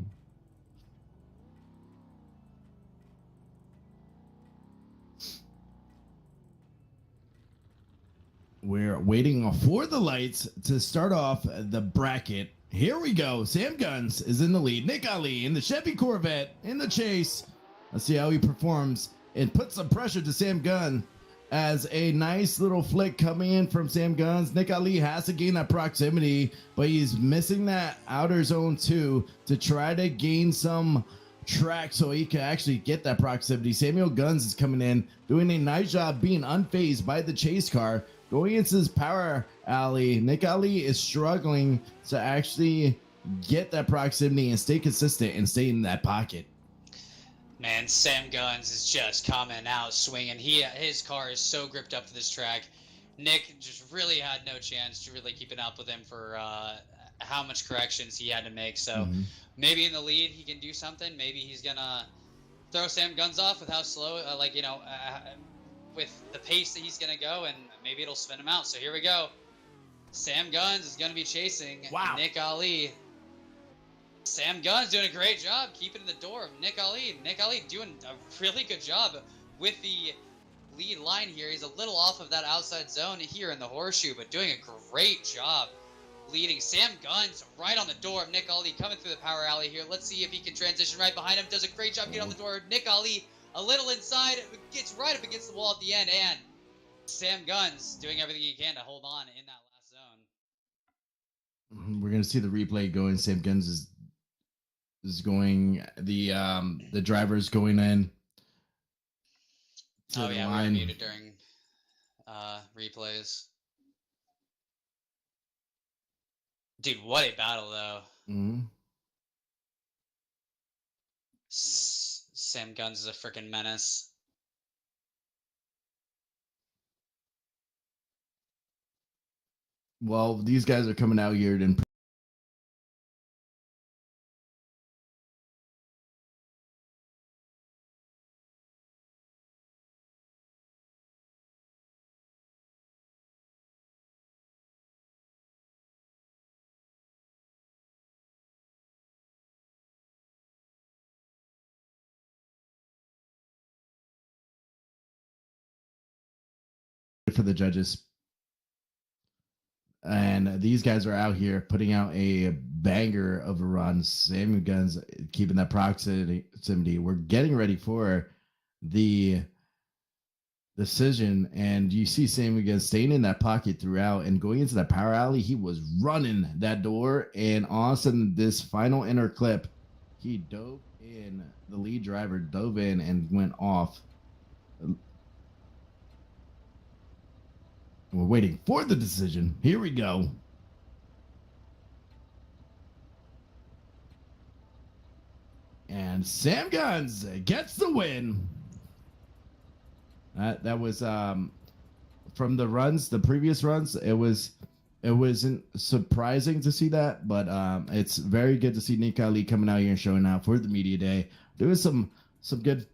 We're waiting for the lights to start off the bracket. Here we go. Sam Guns is in the lead. Nick Ali in the Chevy Corvette in the chase. Let's see how he performs. It puts some pressure to Sam Gunn as a nice little flick coming in from Sam Guns. Nick Ali has to gain that proximity, but he's missing that outer zone too to try to gain some track so he can actually get that proximity. Samuel Guns is coming in, doing a nice job being unfazed by the chase car. Going into this power alley, Nick Ali is struggling to actually get that proximity and stay consistent and stay in that pocket. Man, Sam Guns is just coming out swinging. His car is so gripped up for this track. Nick just really had no chance to really keeping up with him for how much corrections he had to make. So maybe in the lead he can do something. Maybe he's gonna throw Sam Guns off with how slow, with the pace that he's gonna go, and maybe it'll spin him out. So here we go. Sam Guns is gonna be chasing Nick Ali. Sam Gunn's doing a great job keeping in the door of Nick Ali. Nick Ali doing a really good job with the lead line here. He's a little off of that outside zone here in the horseshoe, but doing a great job leading. Sam Gunn's right on the door of Nick Ali coming through the power alley here. Let's see if he can transition right behind him. Does a great job getting on the door. Nick Ali a little inside, gets right up against the wall at the end, and Sam Gunn's doing everything he can to hold on in that last zone. We're going to see the replay going. Sam Guns is going, the driver's going in. Oh yeah, we were muted during replays. Dude, what a battle though. Sam Guns is a freaking menace. Well, these guys are coming out here and for the judges. And these guys are out here putting out a banger of a run. Samuel Guns keeping that proximity. We're getting ready for the decision, and you see Samuel Guns staying in that pocket throughout and going into that power alley. He was running that door, and all of a sudden, this final inner clip, he dove in. The lead driver dove in and went off. We're waiting for the decision. Here we go. And Sam Guns gets the win. That was from the runs, the previous runs. It wasn't surprising to see that, but it's very good to see Nick Ali coming out here and showing out for the media day. There was some good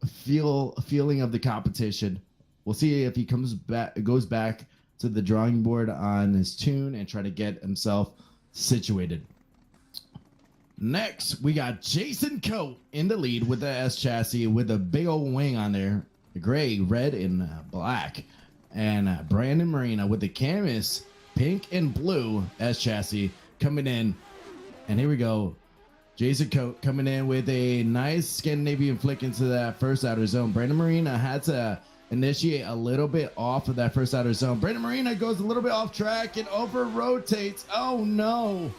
feeling of the competition. We'll see if he goes back to the drawing board on his tune and try to get himself situated. Next, we got Jason Coate in the lead with the S chassis with a big old wing on there, gray, red, and black, and Brandon Marina with the canvas pink and blue S chassis coming in. And here we go. Jason Coate coming in with a nice Scandinavian flick into that first outer zone. Brandon Marina had to initiate a little bit off of that first outer zone. Brandon Marina goes a little bit off track and over rotates. Oh no.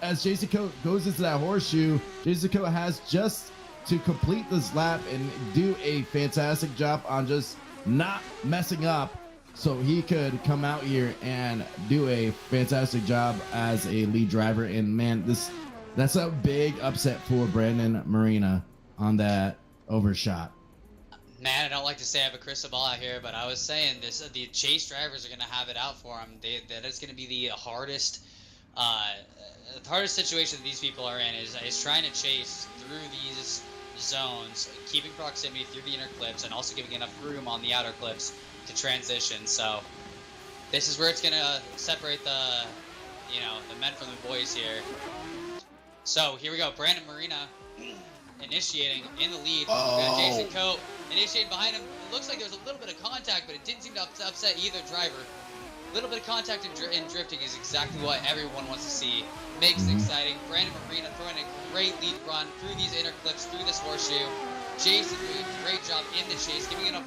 As Jason Coate goes into that horseshoe, Jason Coate has just to complete this lap and do a fantastic job on just not messing up so he could come out here and do a fantastic job as a lead driver. And man, that's a big upset for Brandon Marina on that overshot. Man, I don't like to say I have a crystal ball out here, but I was saying this: the chase drivers are going to have it out for them. That is going to be the hardest situation that these people are in is trying to chase through these zones, keeping proximity through the inner clips, and also giving enough room on the outer clips to transition. So this is where it's going to separate the men from the boys here. So here we go. Brandon Marina initiating in the lead. Oh. Jason Coate initiating behind him. It looks like there was a little bit of contact, but it didn't seem to upset either driver. A little bit of contact and drifting is exactly what everyone wants to see. Makes it exciting. Brandon Marina throwing a great lead run through these inner clips, through this horseshoe. Jason doing a great job in the chase, giving it up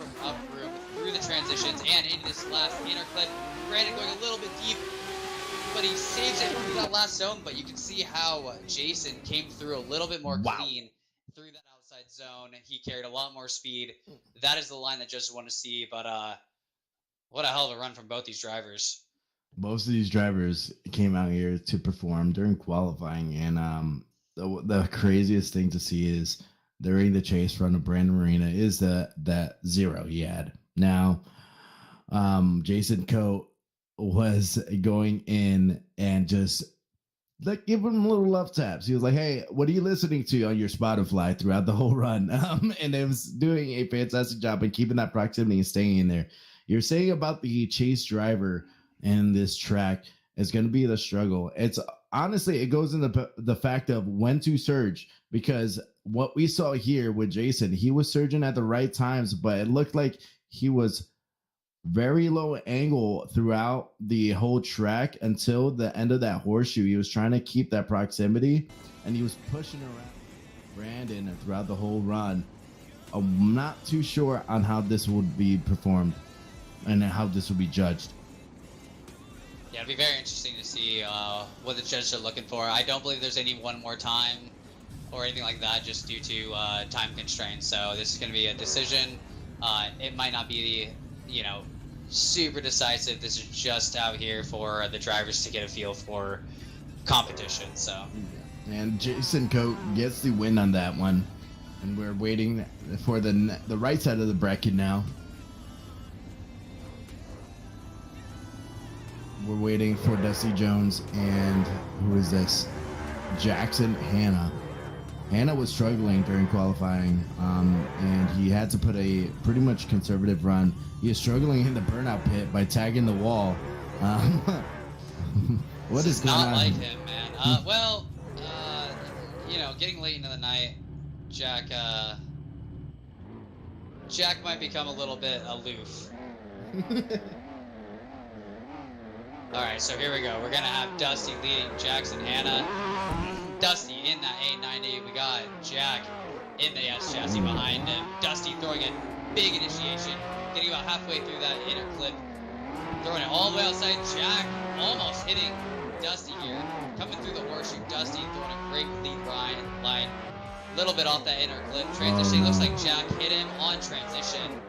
room through the transitions and into this last inner clip. Brandon going a little bit deep, but he saves it through that last zone. But you can see how Jason came through a little bit more clean through that outside zone. He carried a lot more speed. That is the line that judges want to see. But what a hell of a run from both these drivers. Most of these drivers came out here to perform during qualifying, and the craziest thing to see is during the chase run of Brandon Marina is that zero he had. Now, Jason Coate was going in and just like give him little love taps. He was like, "Hey, what are you listening to on your Spotify?" throughout the whole run, and it was doing a fantastic job in keeping that proximity and staying in there. You're saying about the chase driver in this track is going to be the struggle. It's honestly, it goes into the fact of when to surge, because what we saw here with Jason, he was surging at the right times, but it looked like he was very low angle throughout the whole track until the end of that horseshoe. He was trying to keep that proximity and he was pushing around Brandon throughout the whole run. I'm not too sure on how this would be performed and how this will be judged. Yeah, it'll be very interesting to see what the judges are looking for. I don't believe there's any one more time or anything like that, just due to time constraints. So this is going to be a decision. It might not be super decisive. This is just out here for the drivers to get a feel for competition. So, and Jason Coate gets the win on that one, and we're waiting for the right side of the bracket now. We're waiting for Dusty Jones and who is this? Jackson Hanna. Hanna was struggling during qualifying, and he had to put a pretty much conservative run. He is struggling in the burnout pit by tagging the wall. What is going on? Not like him, man. Getting late into the night, Jack might become a little bit aloof. Alright, so here we go. We're going to have Dusty leading Jackson Hanna. Dusty in that A90. We got Jack in the S chassis behind him. Dusty throwing a big initiation. Getting about halfway through that inner clip. Throwing it all the way outside. Jack almost hitting Dusty here. Coming through the horseshoe. Dusty throwing a great lead line. A little bit off that inner clip. Transition. Looks like Jack hit him on transition.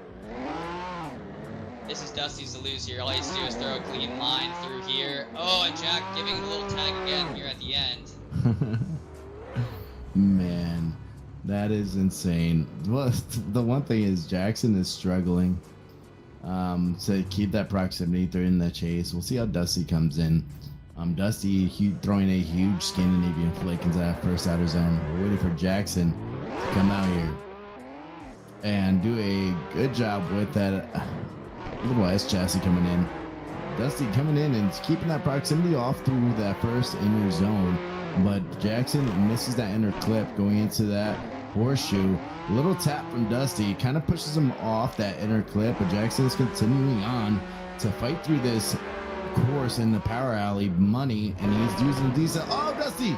This is Dusty's to lose here. All he has to do is throw a clean line through here. Oh, and Jack giving it a little tag again here at the end. Man, that is insane. Well, the one thing is Jackson is struggling. to keep that proximity. They're in the chase. We'll see how Dusty comes in. Dusty throwing a huge Scandinavian flick into that first outer zone. We're waiting for Jackson to come out here and do a good job with that little S chassis coming in. Dusty coming in and keeping that proximity off through that first inner zone, but Jackson misses that inner clip going into that horseshoe. A little tap from Dusty kind of pushes him off that inner clip, but Jackson is continuing on to fight through this course in the power alley money, and he's using diesel. Oh, Dusty!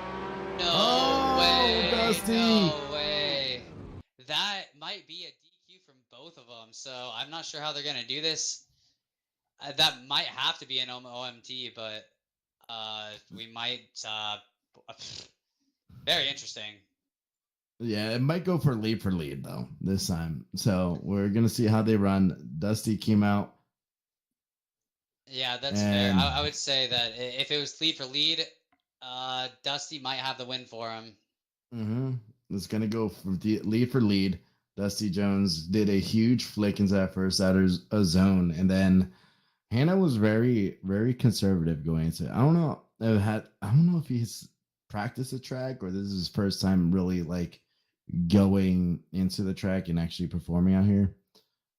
No way! Dusty! No way! That might be a DQ from both of them, so I'm not sure how they're gonna do this. That might have to be an OMT, but we might. Very interesting. Yeah, it might go for lead though this time. So we're gonna see how they run. Dusty came out. Yeah, that's fair. I would say that if it was lead for lead, Dusty might have the win for him. Mm-hmm. It's gonna go for lead for lead. Dusty Jones did a huge flick into that first outer zone, and then Hannah was very, very conservative going into it. I don't know. I don't know if he's practiced a track or this is his first time really like going into the track and actually performing out here.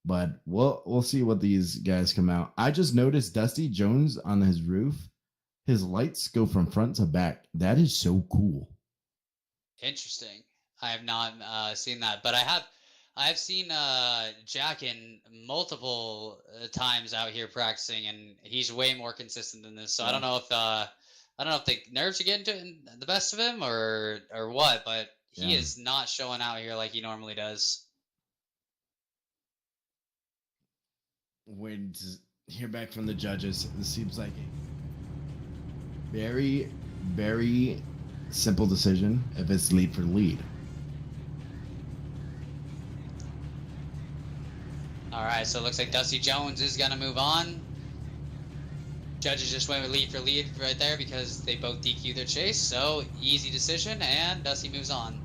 But we'll see what these guys come out. I just noticed Dusty Jones on his roof. His lights go from front to back. That is so cool. Interesting. I have not seen that, but I've seen Jack in multiple times out here practicing, and he's way more consistent than this. So I don't know if the nerves are getting to the best of him or what, but he is not showing out here like he normally does. Waiting to hear back from the judges. This seems like a very, very simple decision if it's lead for lead. All right, so it looks like Dusty Jones is going to move on. Judges just went with lead for lead right there because they both DQ their chase. So easy decision, and Dusty moves on.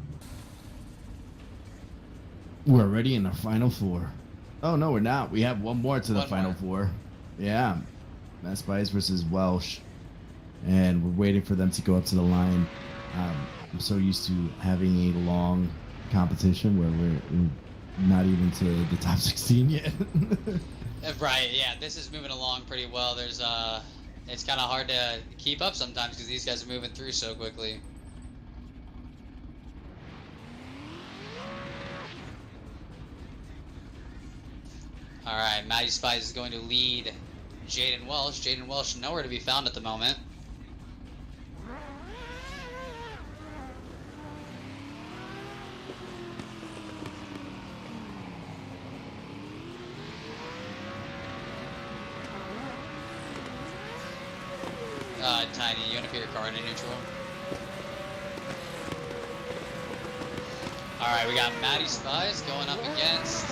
We're already in the final four. Oh, no, we're not. We have one more to the final four. Yeah. Matt Spice versus Welsh. And we're waiting for them to go up to the line. I'm so used to having a long competition where we're not even to the top 16 yet. Right, yeah, this is moving along pretty well. There's it's kind of hard to keep up sometimes because these guys are moving through so quickly. All right, Matty Spice is going to lead Jaden Welsh. Jaden Welsh nowhere to be found at the moment. Tiny, you want to put your car in neutral? Alright, we got Matty Spies going up against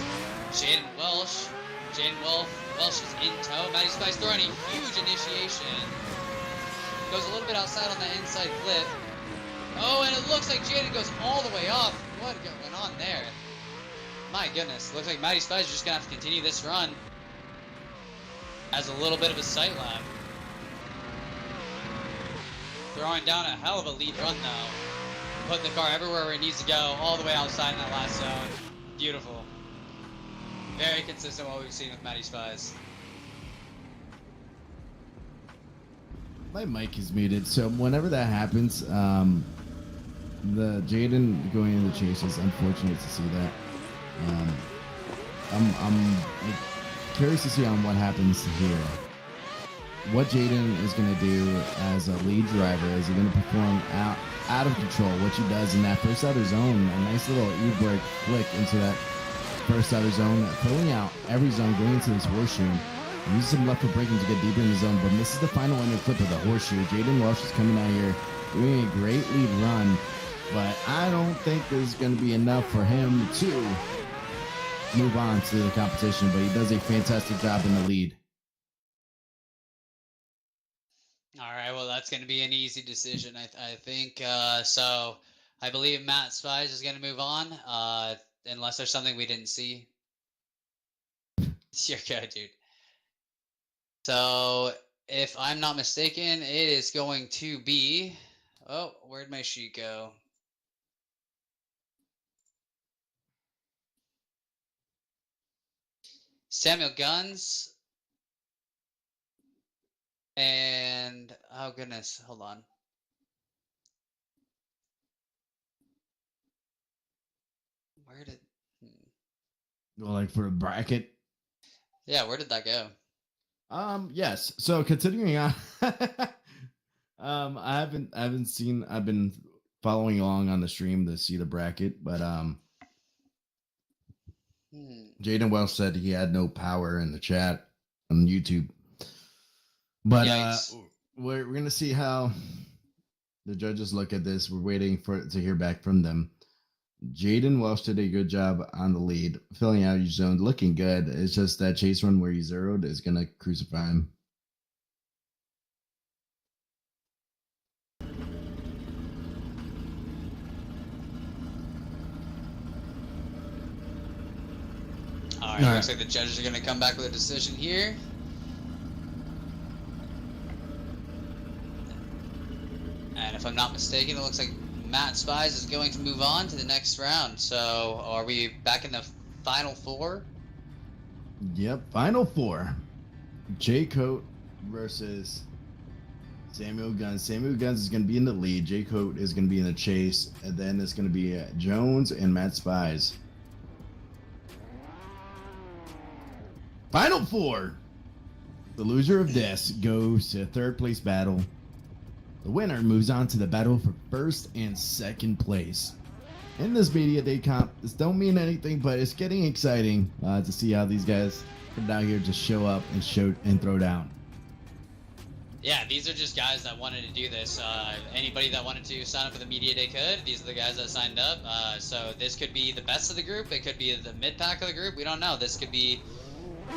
Jaden Welsh. Welsh is in tow. Matty Spies throwing a huge initiation. Goes a little bit outside on that inside clip. Oh, and it looks like Jaden goes all the way off. What went on there? My goodness, looks like Matty Spies is just going to have to continue this run. Has a little bit of a sight lap. Throwing down a hell of a lead run, though. Putting the car everywhere where it needs to go, all the way outside in that last zone. Beautiful. Very consistent what we've seen with Matty Spies. My mic is muted, so whenever that happens, the Jaden going into the chase is unfortunate to see that. I'm curious to see on what happens here. What Jaden is going to do as a lead driver is he going to perform out of control. What he does in that first outer zone, a nice little e-brake flick into that first outer zone, filling out every zone, going into this horseshoe. Uses some left foot braking to get deeper in the zone, but misses the final inner clip of the horseshoe. Jaden Welsh is coming out here doing a great lead run, but I don't think this is going to be enough for him to move on to the competition, but he does a fantastic job in the lead. All right, well, that's going to be an easy decision, I think. So I believe Matt Spies is going to move on, unless there's something we didn't see. You're good, dude. So, if I'm not mistaken, it is going to be. Oh, where'd my sheet go? Samuel Guns and oh goodness, hold on. Where did? Go like for a bracket. Yeah, where did that go? Yes. So continuing on, I haven't seen. I've been following along on the stream to see the bracket, but Jaden Welsh said he had no power in the chat on YouTube. But Yikes. we're gonna see how the judges look at this. We're waiting to hear back from them. Jaden Welsh did a good job on the lead, filling out his zone, looking good. It's just that chase run where he zeroed is gonna crucify him. All right, looks like the judges are going to come back with a decision here. And if I'm not mistaken, it looks like Matt Spies is going to move on to the next round. So, are we back in the final four? Yep, final four. Jay Coat versus Samuel Guns. Samuel Guns is going to be in the lead. Jay Coat is going to be in the chase. And then it's going to be Jones and Matt Spies. Final four. The loser of this goes to third place battle. The winner moves on to the battle for first and second place. In this media day comp, this don't mean anything, but it's getting exciting to see how these guys come down here just show up and throw down. Yeah, these are just guys that wanted to do this. Anybody that wanted to sign up for the media day could. These are the guys that signed up. So this could be the best of the group. It could be the mid pack of the group. We don't know. This could be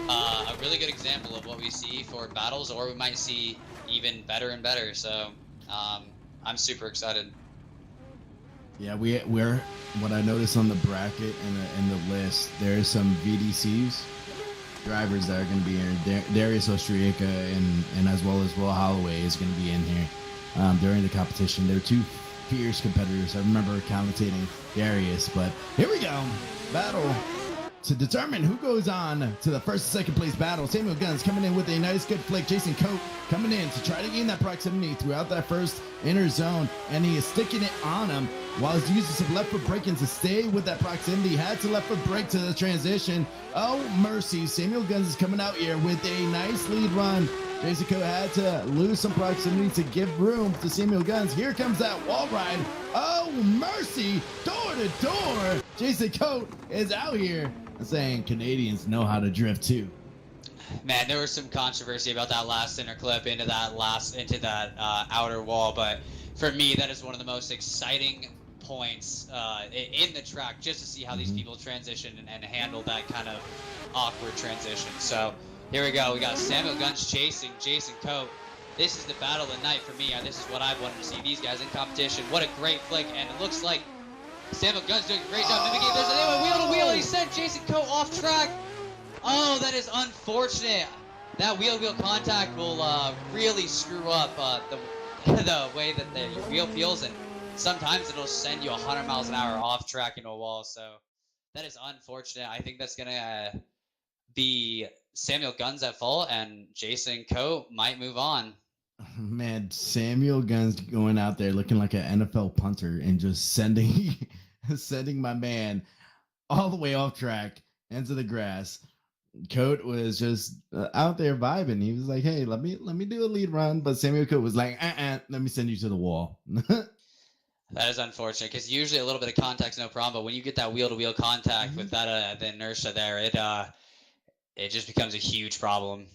a really good example of what we see for battles, or we might see even better and better. So I'm super excited. Yeah, we're what I noticed on the bracket and the list. There's some VDCs drivers that are going to be here. Darius Ostriaca and as well as Will Holloway is going to be in here during the competition. They're two fierce competitors. I remember commentating Darius, but here we go. Battle to determine who goes on to the first and second place battle. Samuel Guns coming in with a nice good flick. Jason Coat coming in to try to gain that proximity throughout that first inner zone, and he is sticking it on him while he's using some left foot braking to stay with that proximity. Had to left foot brake to the transition. Oh mercy, Samuel Guns is coming out here with a nice lead run. Jason Coat had to lose some proximity to give room to Samuel Guns. Here comes that wall ride. Oh mercy, door to door. Jason Coat is out here saying Canadians know how to drift too. Man, there was some controversy about that last inner clip into that outer wall, but for me, that is one of the most exciting points in the track, just to see how these people transition and handle that kind of awkward transition. So here we go. We got Samuel Guns chasing Jason Coat. This is the battle of the night for me. This is what I've wanted to see. These guys in competition. What a great flick, and it looks like Samuel Guns doing a great job mimicking. There's a wheel to wheel. He sent Jason Coat off track. Oh, that is unfortunate. That wheel contact will really screw up the way that your wheel feels, and sometimes it'll send you 100 miles an hour off track into a wall. So that is unfortunate. I think that's gonna be Samuel Guns at fault, and Jason Coat might move on. Man, Samuel Guns going out there looking like an NFL punter and just sending my man all the way off track into the grass. Coat was just out there vibing. He was like, "Hey, let me do a lead run," but Samuel Coat was like, "Let me send you to the wall." That is unfortunate, because usually a little bit of contact's no problem, but when you get that wheel-to-wheel contact with that the inertia there, it just becomes a huge problem.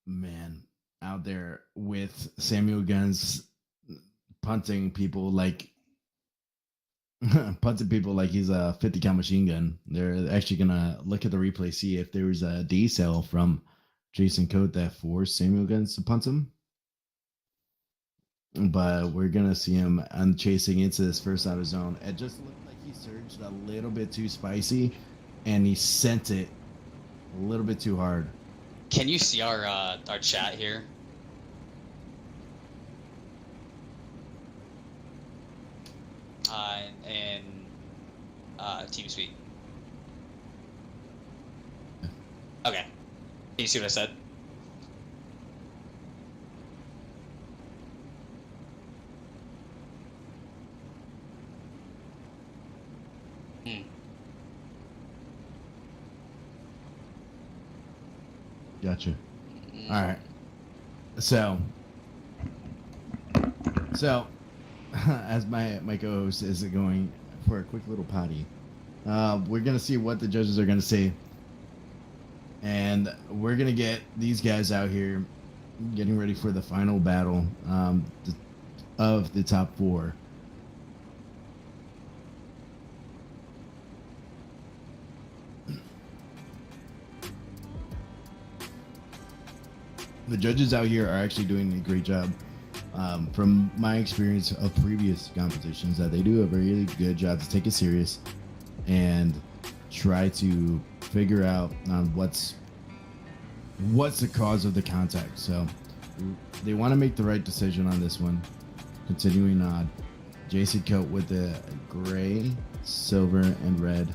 Man, out there with Samuel Guns punting people like he's a 50 cal machine gun. They're actually gonna look at the replay, see if there was a decel from Jason Coat that forced Samuel Guns to punt him. But we're gonna see him chasing into this first outer zone. It just looked like he surged a little bit too spicy. and he sent it a little bit too hard. Can you see our chat here? In TeamSpeak. Okay. Can you see what I said? Gotcha. All right. So as my co-host is going for a quick little potty, we're gonna see what the judges are gonna say, and we're gonna get these guys out here getting ready for the final battle of the top 4. The judges out here are actually doing a great job. From my experience of previous competitions, that they do a really good job to take it serious and try to figure out what's the cause of the contact. So they want to make the right decision on this one. Continuing on, Jason Coat with the gray, silver, and red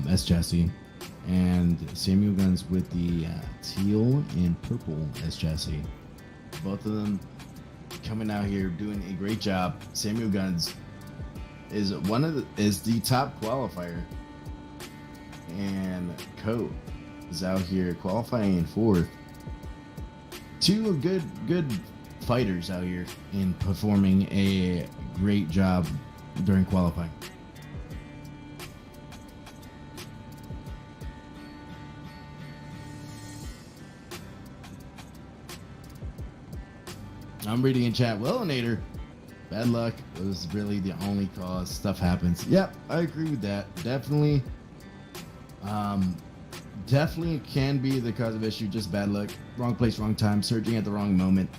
S chassis, and Samuel Guns with the teal and purple S chassis. Both of them coming out here doing a great job. Samuel Guns is the top qualifier, and Coat is out here qualifying in 4th. Two good fighters out here and performing a great job during qualifying. I'm reading in chat, Nader, bad luck was really the only cause. Stuff happens. Yep, I agree with that. Definitely can be the cause of issue, just bad luck. Wrong place, wrong time, surging at the wrong moment.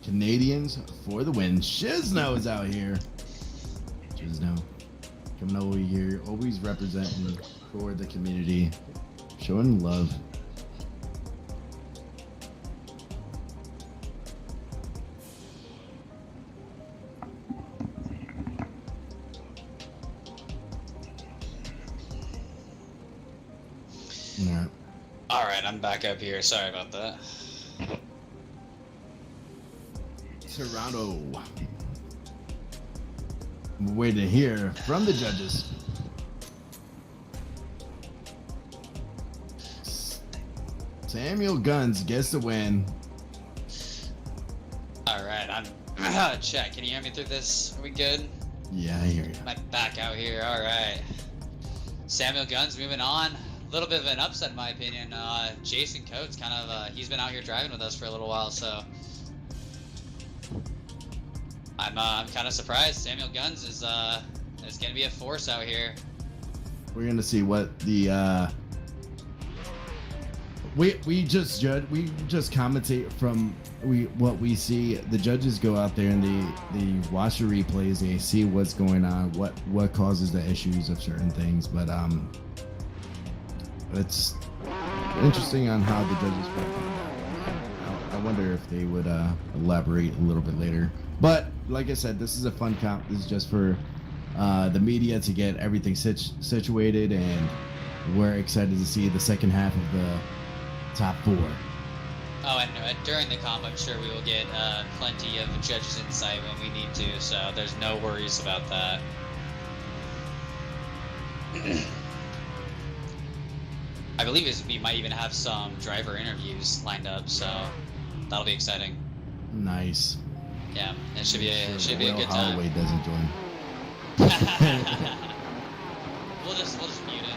Canadians for the win. Shizno is out here. Shizno coming over here, always representing for the community, showing love. All right, I'm back up here. Sorry about that. Toronto. We're waiting to hear from the judges. Samuel Guns gets the win. All right, I'm chat. Can you hear me through this? Are we good? Yeah, I hear you. I'm back out here. All right. Samuel Guns moving on. A little bit of an upset in my opinion. Jason Coates kind of he's been out here driving with us for a little while, so I'm kind of surprised. Samuel Guns is gonna be a force out here. We're gonna see what the we just commentate from what we see. The judges go out there and they watch the replays. They see what's going on, what causes the issues of certain things. But it's interesting on how the judges work on that. I wonder if they would elaborate a little bit later. But like I said, this is a fun comp. This is just for the media to get everything situated, and we're excited to see the second half of the top 4. Oh, and during the comp, I'm sure we will get plenty of judges' insight when we need to, so there's no worries about that. I believe we might even have some driver interviews lined up, so that'll be exciting. Nice. Yeah, it should be a good time. Holloway doesn't join. We'll just mute it.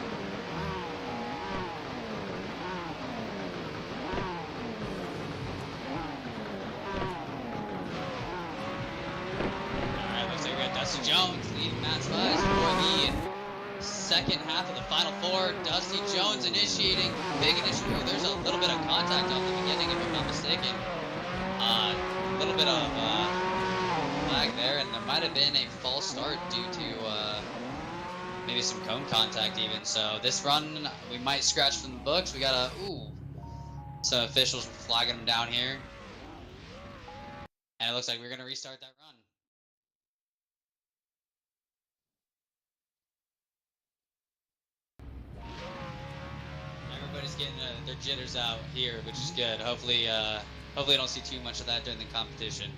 Dusty Jones leading Matt Spies for the second half of the final four. Dusty Jones initiating big initial. There's a little bit of contact off the beginning, if I'm not mistaken. A little bit of lag there, and there might have been a false start due to maybe some cone contact even. So this run we might scratch from the books. We got some officials flagging them down here, and it looks like we're gonna restart that run. Everybody's getting their jitters out here, which is good. Hopefully I don't see too much of that during the competition.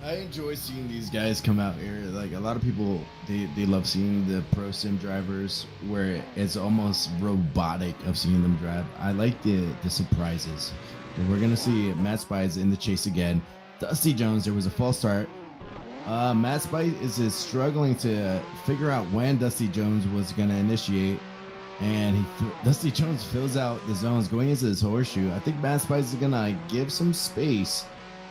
I enjoy seeing these guys come out here. Like a lot of people, they love seeing the pro sim drivers where it's almost robotic of seeing them drive. I like the surprises. And we're gonna see Matt Spies in the chase again. Dusty Jones, there was a false start. Matt Spies is struggling to figure out when Dusty Jones was gonna initiate, and Dusty Jones fills out the zones going into his horseshoe. I think Matt Spies is gonna give some space.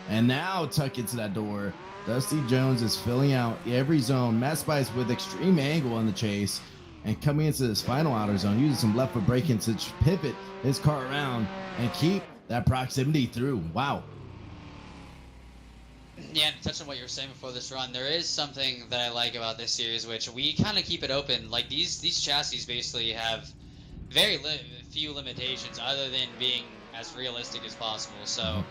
And now tuck into that door. Dusty Jones is filling out every zone. Matt Spice with extreme angle on the chase and coming into this final outer zone, using some left foot braking to pivot his car around and keep that proximity through. Wow. Yeah, and to touch on what you were saying before this run, there is something that I like about this series, which we kind of keep it open. Like these chassis basically have very few limitations other than being as realistic as possible. So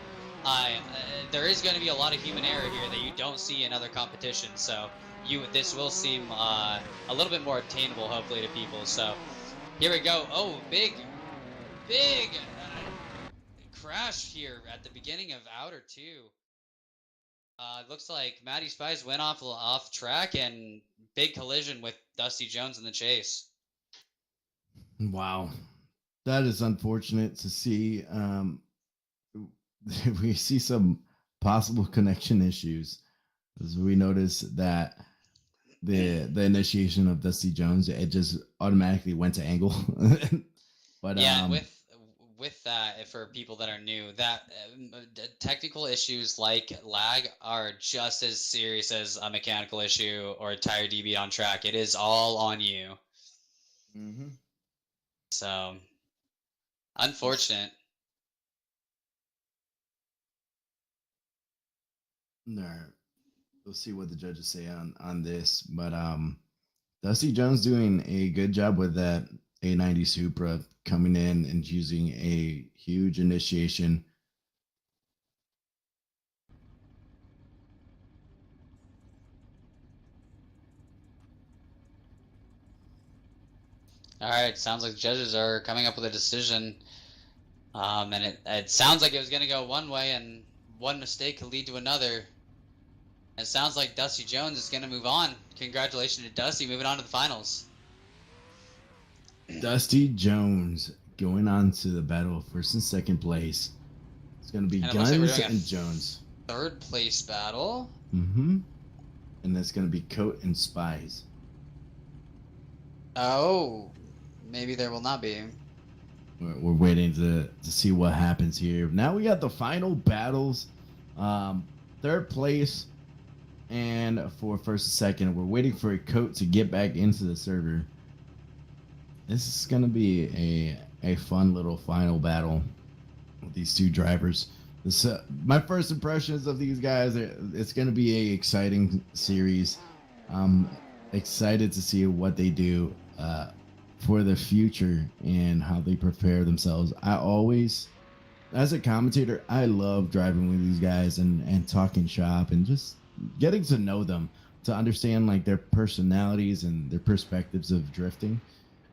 there is going to be a lot of human error here that you don't see in other competitions. So this will seem a little bit more obtainable, hopefully, to people. So here we go. Oh, big crash here at the beginning of outer 2. Looks like Matty Spies went off track, and big collision with Dusty Jones in the chase. Wow, that is unfortunate to see. We see some possible connection issues as we notice that the initiation of Dusty Jones, it just automatically went to angle. But yeah, with that, for people that are new, that technical issues like lag are just as serious as a mechanical issue or a tire DB on track. It is all on you. Mm-hmm. So unfortunate. All right. We'll see what the judges say on this. But Dusty Jones doing a good job with that 890 Supra, coming in and using a huge initiation. All right, sounds like the judges are coming up with a decision. And it sounds like it was going to go one way, and one mistake could lead to another. It sounds like Dusty Jones is going to move on. Congratulations to Dusty, moving on to the finals. Dusty Jones going on to the battle of first and second place. It's going to be Guns like and Jones. Third place battle. Mm-hmm. And that's going to be Coat and Spies. Oh, maybe there will not be. We're waiting to see what happens here. Now we got the final battles. Third place and for first and second. We're waiting for a Coat to get back into the server. This is going to be a fun little final battle with these two drivers. This, my first impressions of these guys, it's going to be a exciting series. I'm excited to see what they do for the future and how they prepare themselves. I always, as a commentator, I love driving with these guys and talking shop and just getting to know them, to understand like their personalities and their perspectives of drifting.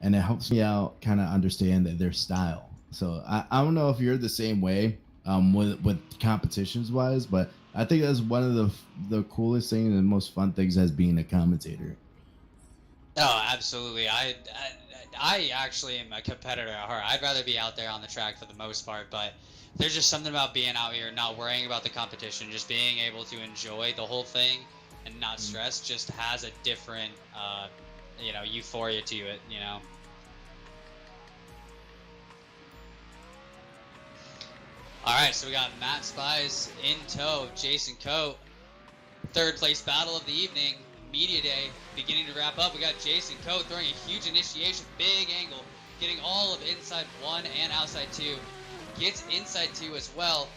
And it helps me out kind of understand their style. So I don't know if you're the same way with competitions wise, but I think that's one of the coolest things and most fun things as being a commentator. Oh, absolutely. I actually am a competitor at heart. I'd rather be out there on the track for the most part, but there's just something about being out here, not worrying about the competition, just being able to enjoy the whole thing and not stress, just has a different, euphoria to it, you know? All right, so we got Matt Spies in tow, Jason Coate. third place battle of the evening, Media Day, beginning to wrap up. We got Jason Coe throwing a huge initiation, big angle, getting all of inside 1 and outside 2. Gets inside 2 as well.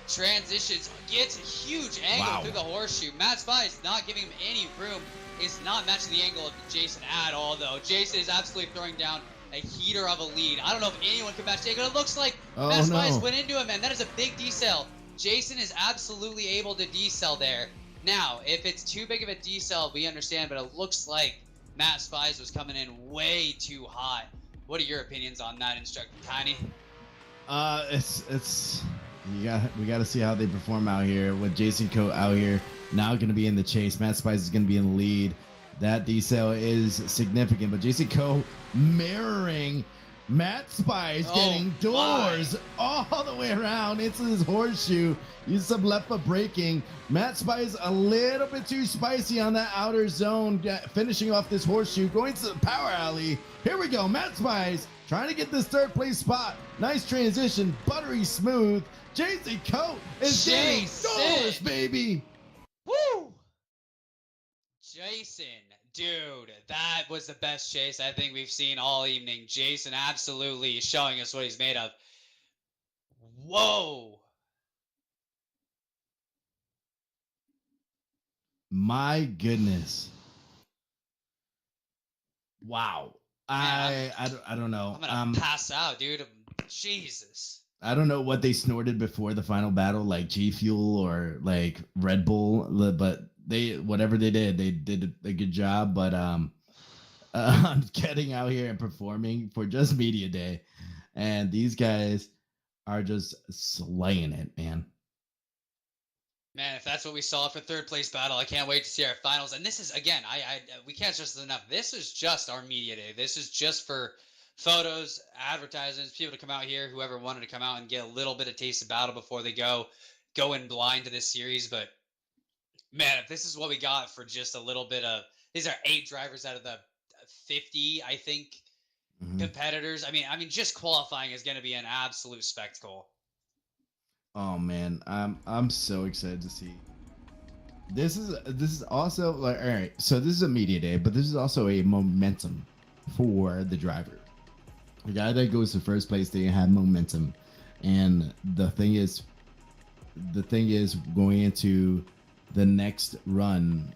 Transitions, gets a huge angle through the horseshoe. Matt Spice not giving him any room, is not matching the angle of Jason at all, though. Jason is absolutely throwing down a heater of a lead. I don't know if anyone can match Jason. It looks like Matt Spice went into him, and that is a big decel. Jason is absolutely able to decel there. Now, if it's too big of a decel, we understand, but it looks like Matt Spice was coming in way too high. What are your opinions on that, Instructor Tiny? We got to see how they perform out here with Jason Coe out here now going to be in the chase. Matt Spice is going to be in the lead. That decel is significant, but Jason Coe mirroring Matt Spice, getting doors all the way around into his horseshoe. Use some left foot braking. Matt Spice a little bit too spicy on that outer zone, finishing off this horseshoe, going to the power alley. Here we go, Matt Spice trying to get this third place spot. Nice transition, buttery smooth. Jason Coe is getting doors, baby. Woo! Jason, dude, that was the best chase I think we've seen all evening. Jason absolutely showing us what he's made of. Whoa! My goodness. Wow. Man, I don't know. I'm gonna pass out, dude. Jesus. I don't know what they snorted before the final battle, like G Fuel or like Red Bull, but whatever they did a good job. But I'm getting out here and performing for just Media Day, and these guys are just slaying it, man. Man, if that's what we saw for third place battle, I can't wait to see our finals. And this is, again, we can't stress this enough. This is just our Media Day. This is just for photos, advertisements, people to come out here, whoever wanted to come out and get a little bit of taste of battle before they go in blind to this series. But man, if this is what we got for just a little bit of, these are 8 drivers out of the 50, I think, competitors. I mean, just qualifying is going to be an absolute spectacle. Oh man, I'm so excited to see. This is also like, all right. So this is a Media Day, but this is also a momentum for the driver. The guy that goes to first place, they have momentum, and the thing is going into the next run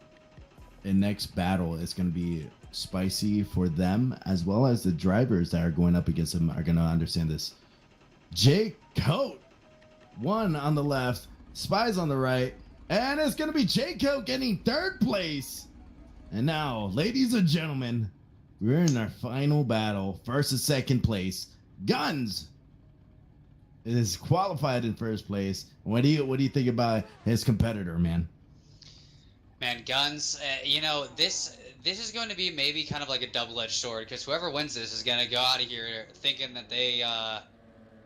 and next battle is going to be spicy for them, as well as the drivers that are going up against them are going to understand this. Jay Cote, 1 on the left, Spies on the right, and it's going to be Jay Cote getting third place. And now, ladies and gentlemen, we're in our final battle, first and second place. Guns is qualified in first place. What do you think about his competitor, man? Man, Guns, this is going to be maybe kind of like a double-edged sword, because whoever wins this is going to go out of here thinking that they,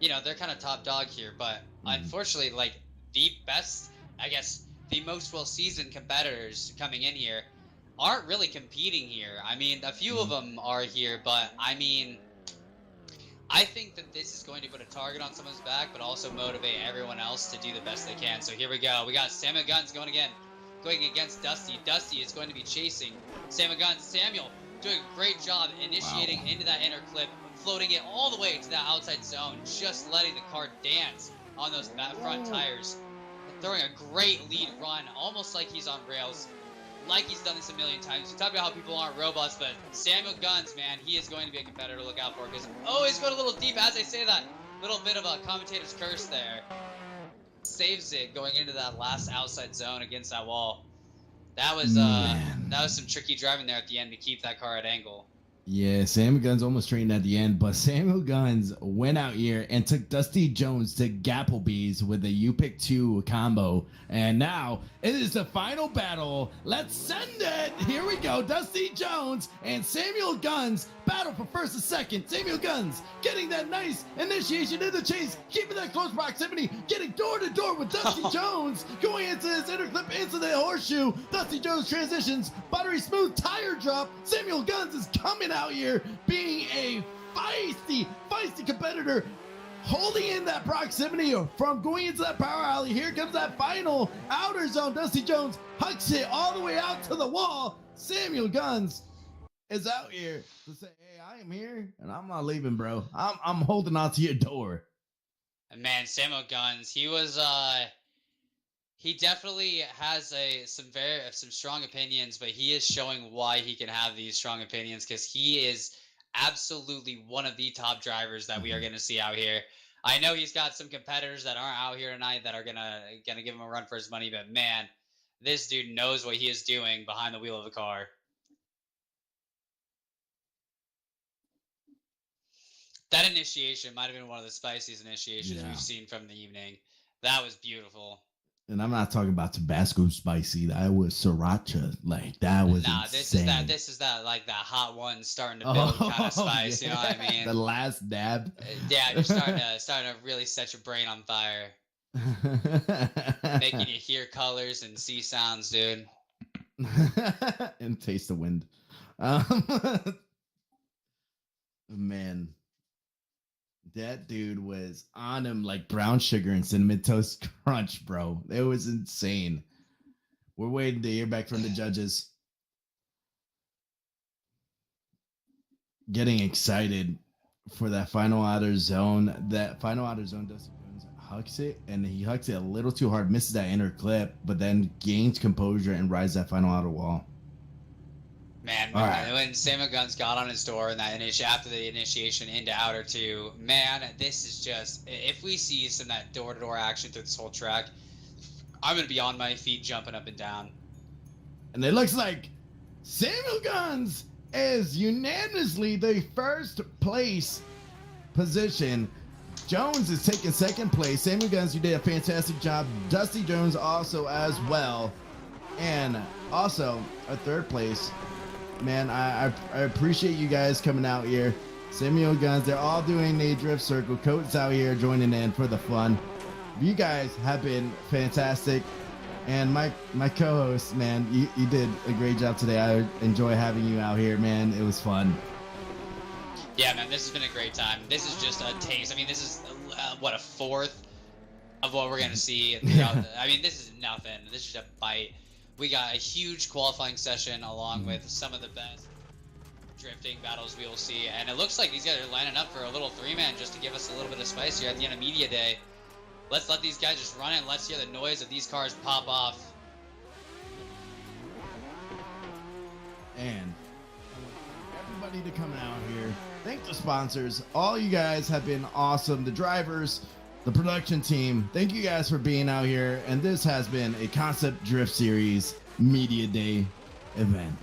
they're kind of top dog here. But unfortunately, like, the best, I guess, the most well-seasoned competitors coming in here aren't really competing here. I mean, a few of them are here, but I mean, I think that this is going to put a target on someone's back, but also motivate everyone else to do the best they can. So here we go. We got Samuel Guns going against Dusty. Dusty is going to be chasing Samuel Guns. Samuel doing a great job initiating into that inner clip, floating it all the way to that outside zone, just letting the car dance on those front tires. Throwing a great lead run, almost like he's on rails, like he's done this a million times. We talk about how people aren't robots, but Samuel Guns, man, he is going to be a competitor to look out for, because, he's going a little deep as I say that. Little bit of a commentator's curse there. Saves it going into that last outside zone against that wall. That was some tricky driving there at the end to keep that car at angle. Yeah, Samuel Guns almost trained at the end, but Samuel Guns went out here and took Dusty Jones to Gapplebee's with a U-Pick 2 combo. And now it is the final battle. Let's send it. Here we go. Dusty Jones and Samuel Guns battle for first and second. Samuel Guns getting that nice initiation in the chase, keeping that close proximity, getting door to door with Dusty Jones, going into his inner clip, into the horseshoe. Dusty Jones transitions, buttery smooth tire drop. Samuel Guns is coming out here being a feisty competitor, holding in that proximity from going into that power alley. Here comes that final outer zone. Dusty Jones hucks it all the way out to the wall. Samuel Guns is out here to say, hey, I am here and I'm not leaving, bro. I'm holding on to your door. And man, Samuel Guns, he definitely has some strong opinions, but he is showing why he can have these strong opinions, because he is absolutely one of the top drivers that we are going to see out here. I know he's got some competitors that aren't out here tonight that are gonna give him a run for his money, but man, this dude knows what he is doing behind the wheel of a car. That initiation might have been one of the spiciest initiations we've seen from the evening. That was beautiful. And I'm not talking about Tabasco spicy. That was sriracha. Like, that was insane. This is that like that hot one starting to build kind of spice. Yeah. You know what I mean? The last dab. Yeah, you're starting to really set your brain on fire. Making you hear colors and see sounds, dude. And taste the wind. Man. That dude was on him like brown sugar and cinnamon toast crunch, bro. It was insane. We're waiting to hear back from the judges. Getting excited for that final outer zone. That final outer zone, Dusty Jones hucks it, and he hucks it a little too hard, misses that inner clip, but then gains composure and rides that final outer wall. Man, when Samuel Guns got on his door and that after the initiation into outer 2, man, this is just, if we see some of that door-to-door action through this whole track, I'm going to be on my feet jumping up and down. And it looks like Samuel Guns is unanimously the first place position. Jones is taking second place. Samuel Guns, you did a fantastic job. Dusty Jones also as well. And also a third place. Man, I appreciate you guys coming out here. Samuel Guns, they're all doing a drift circle. Coates out here joining in for the fun. You guys have been fantastic. And my co-host, man, you did a great job today. I enjoy having you out here, man. It was fun. Yeah, man, this has been a great time. This is just a taste. I mean, this is, a fourth of what we're going to see. I mean, this is nothing. This is just a bite. We got a huge qualifying session along with some of the best drifting battles we will see. And it looks like these guys are lining up for a little 3-man just to give us a little bit of spice here at the end of media day. Let's let these guys just run it and let's hear the noise of these cars pop off. And everybody to come out here. Thank the sponsors. All you guys have been awesome. The drivers, the production team, thank you guys for being out here. And this has been a Concept Drift Series Media Day event.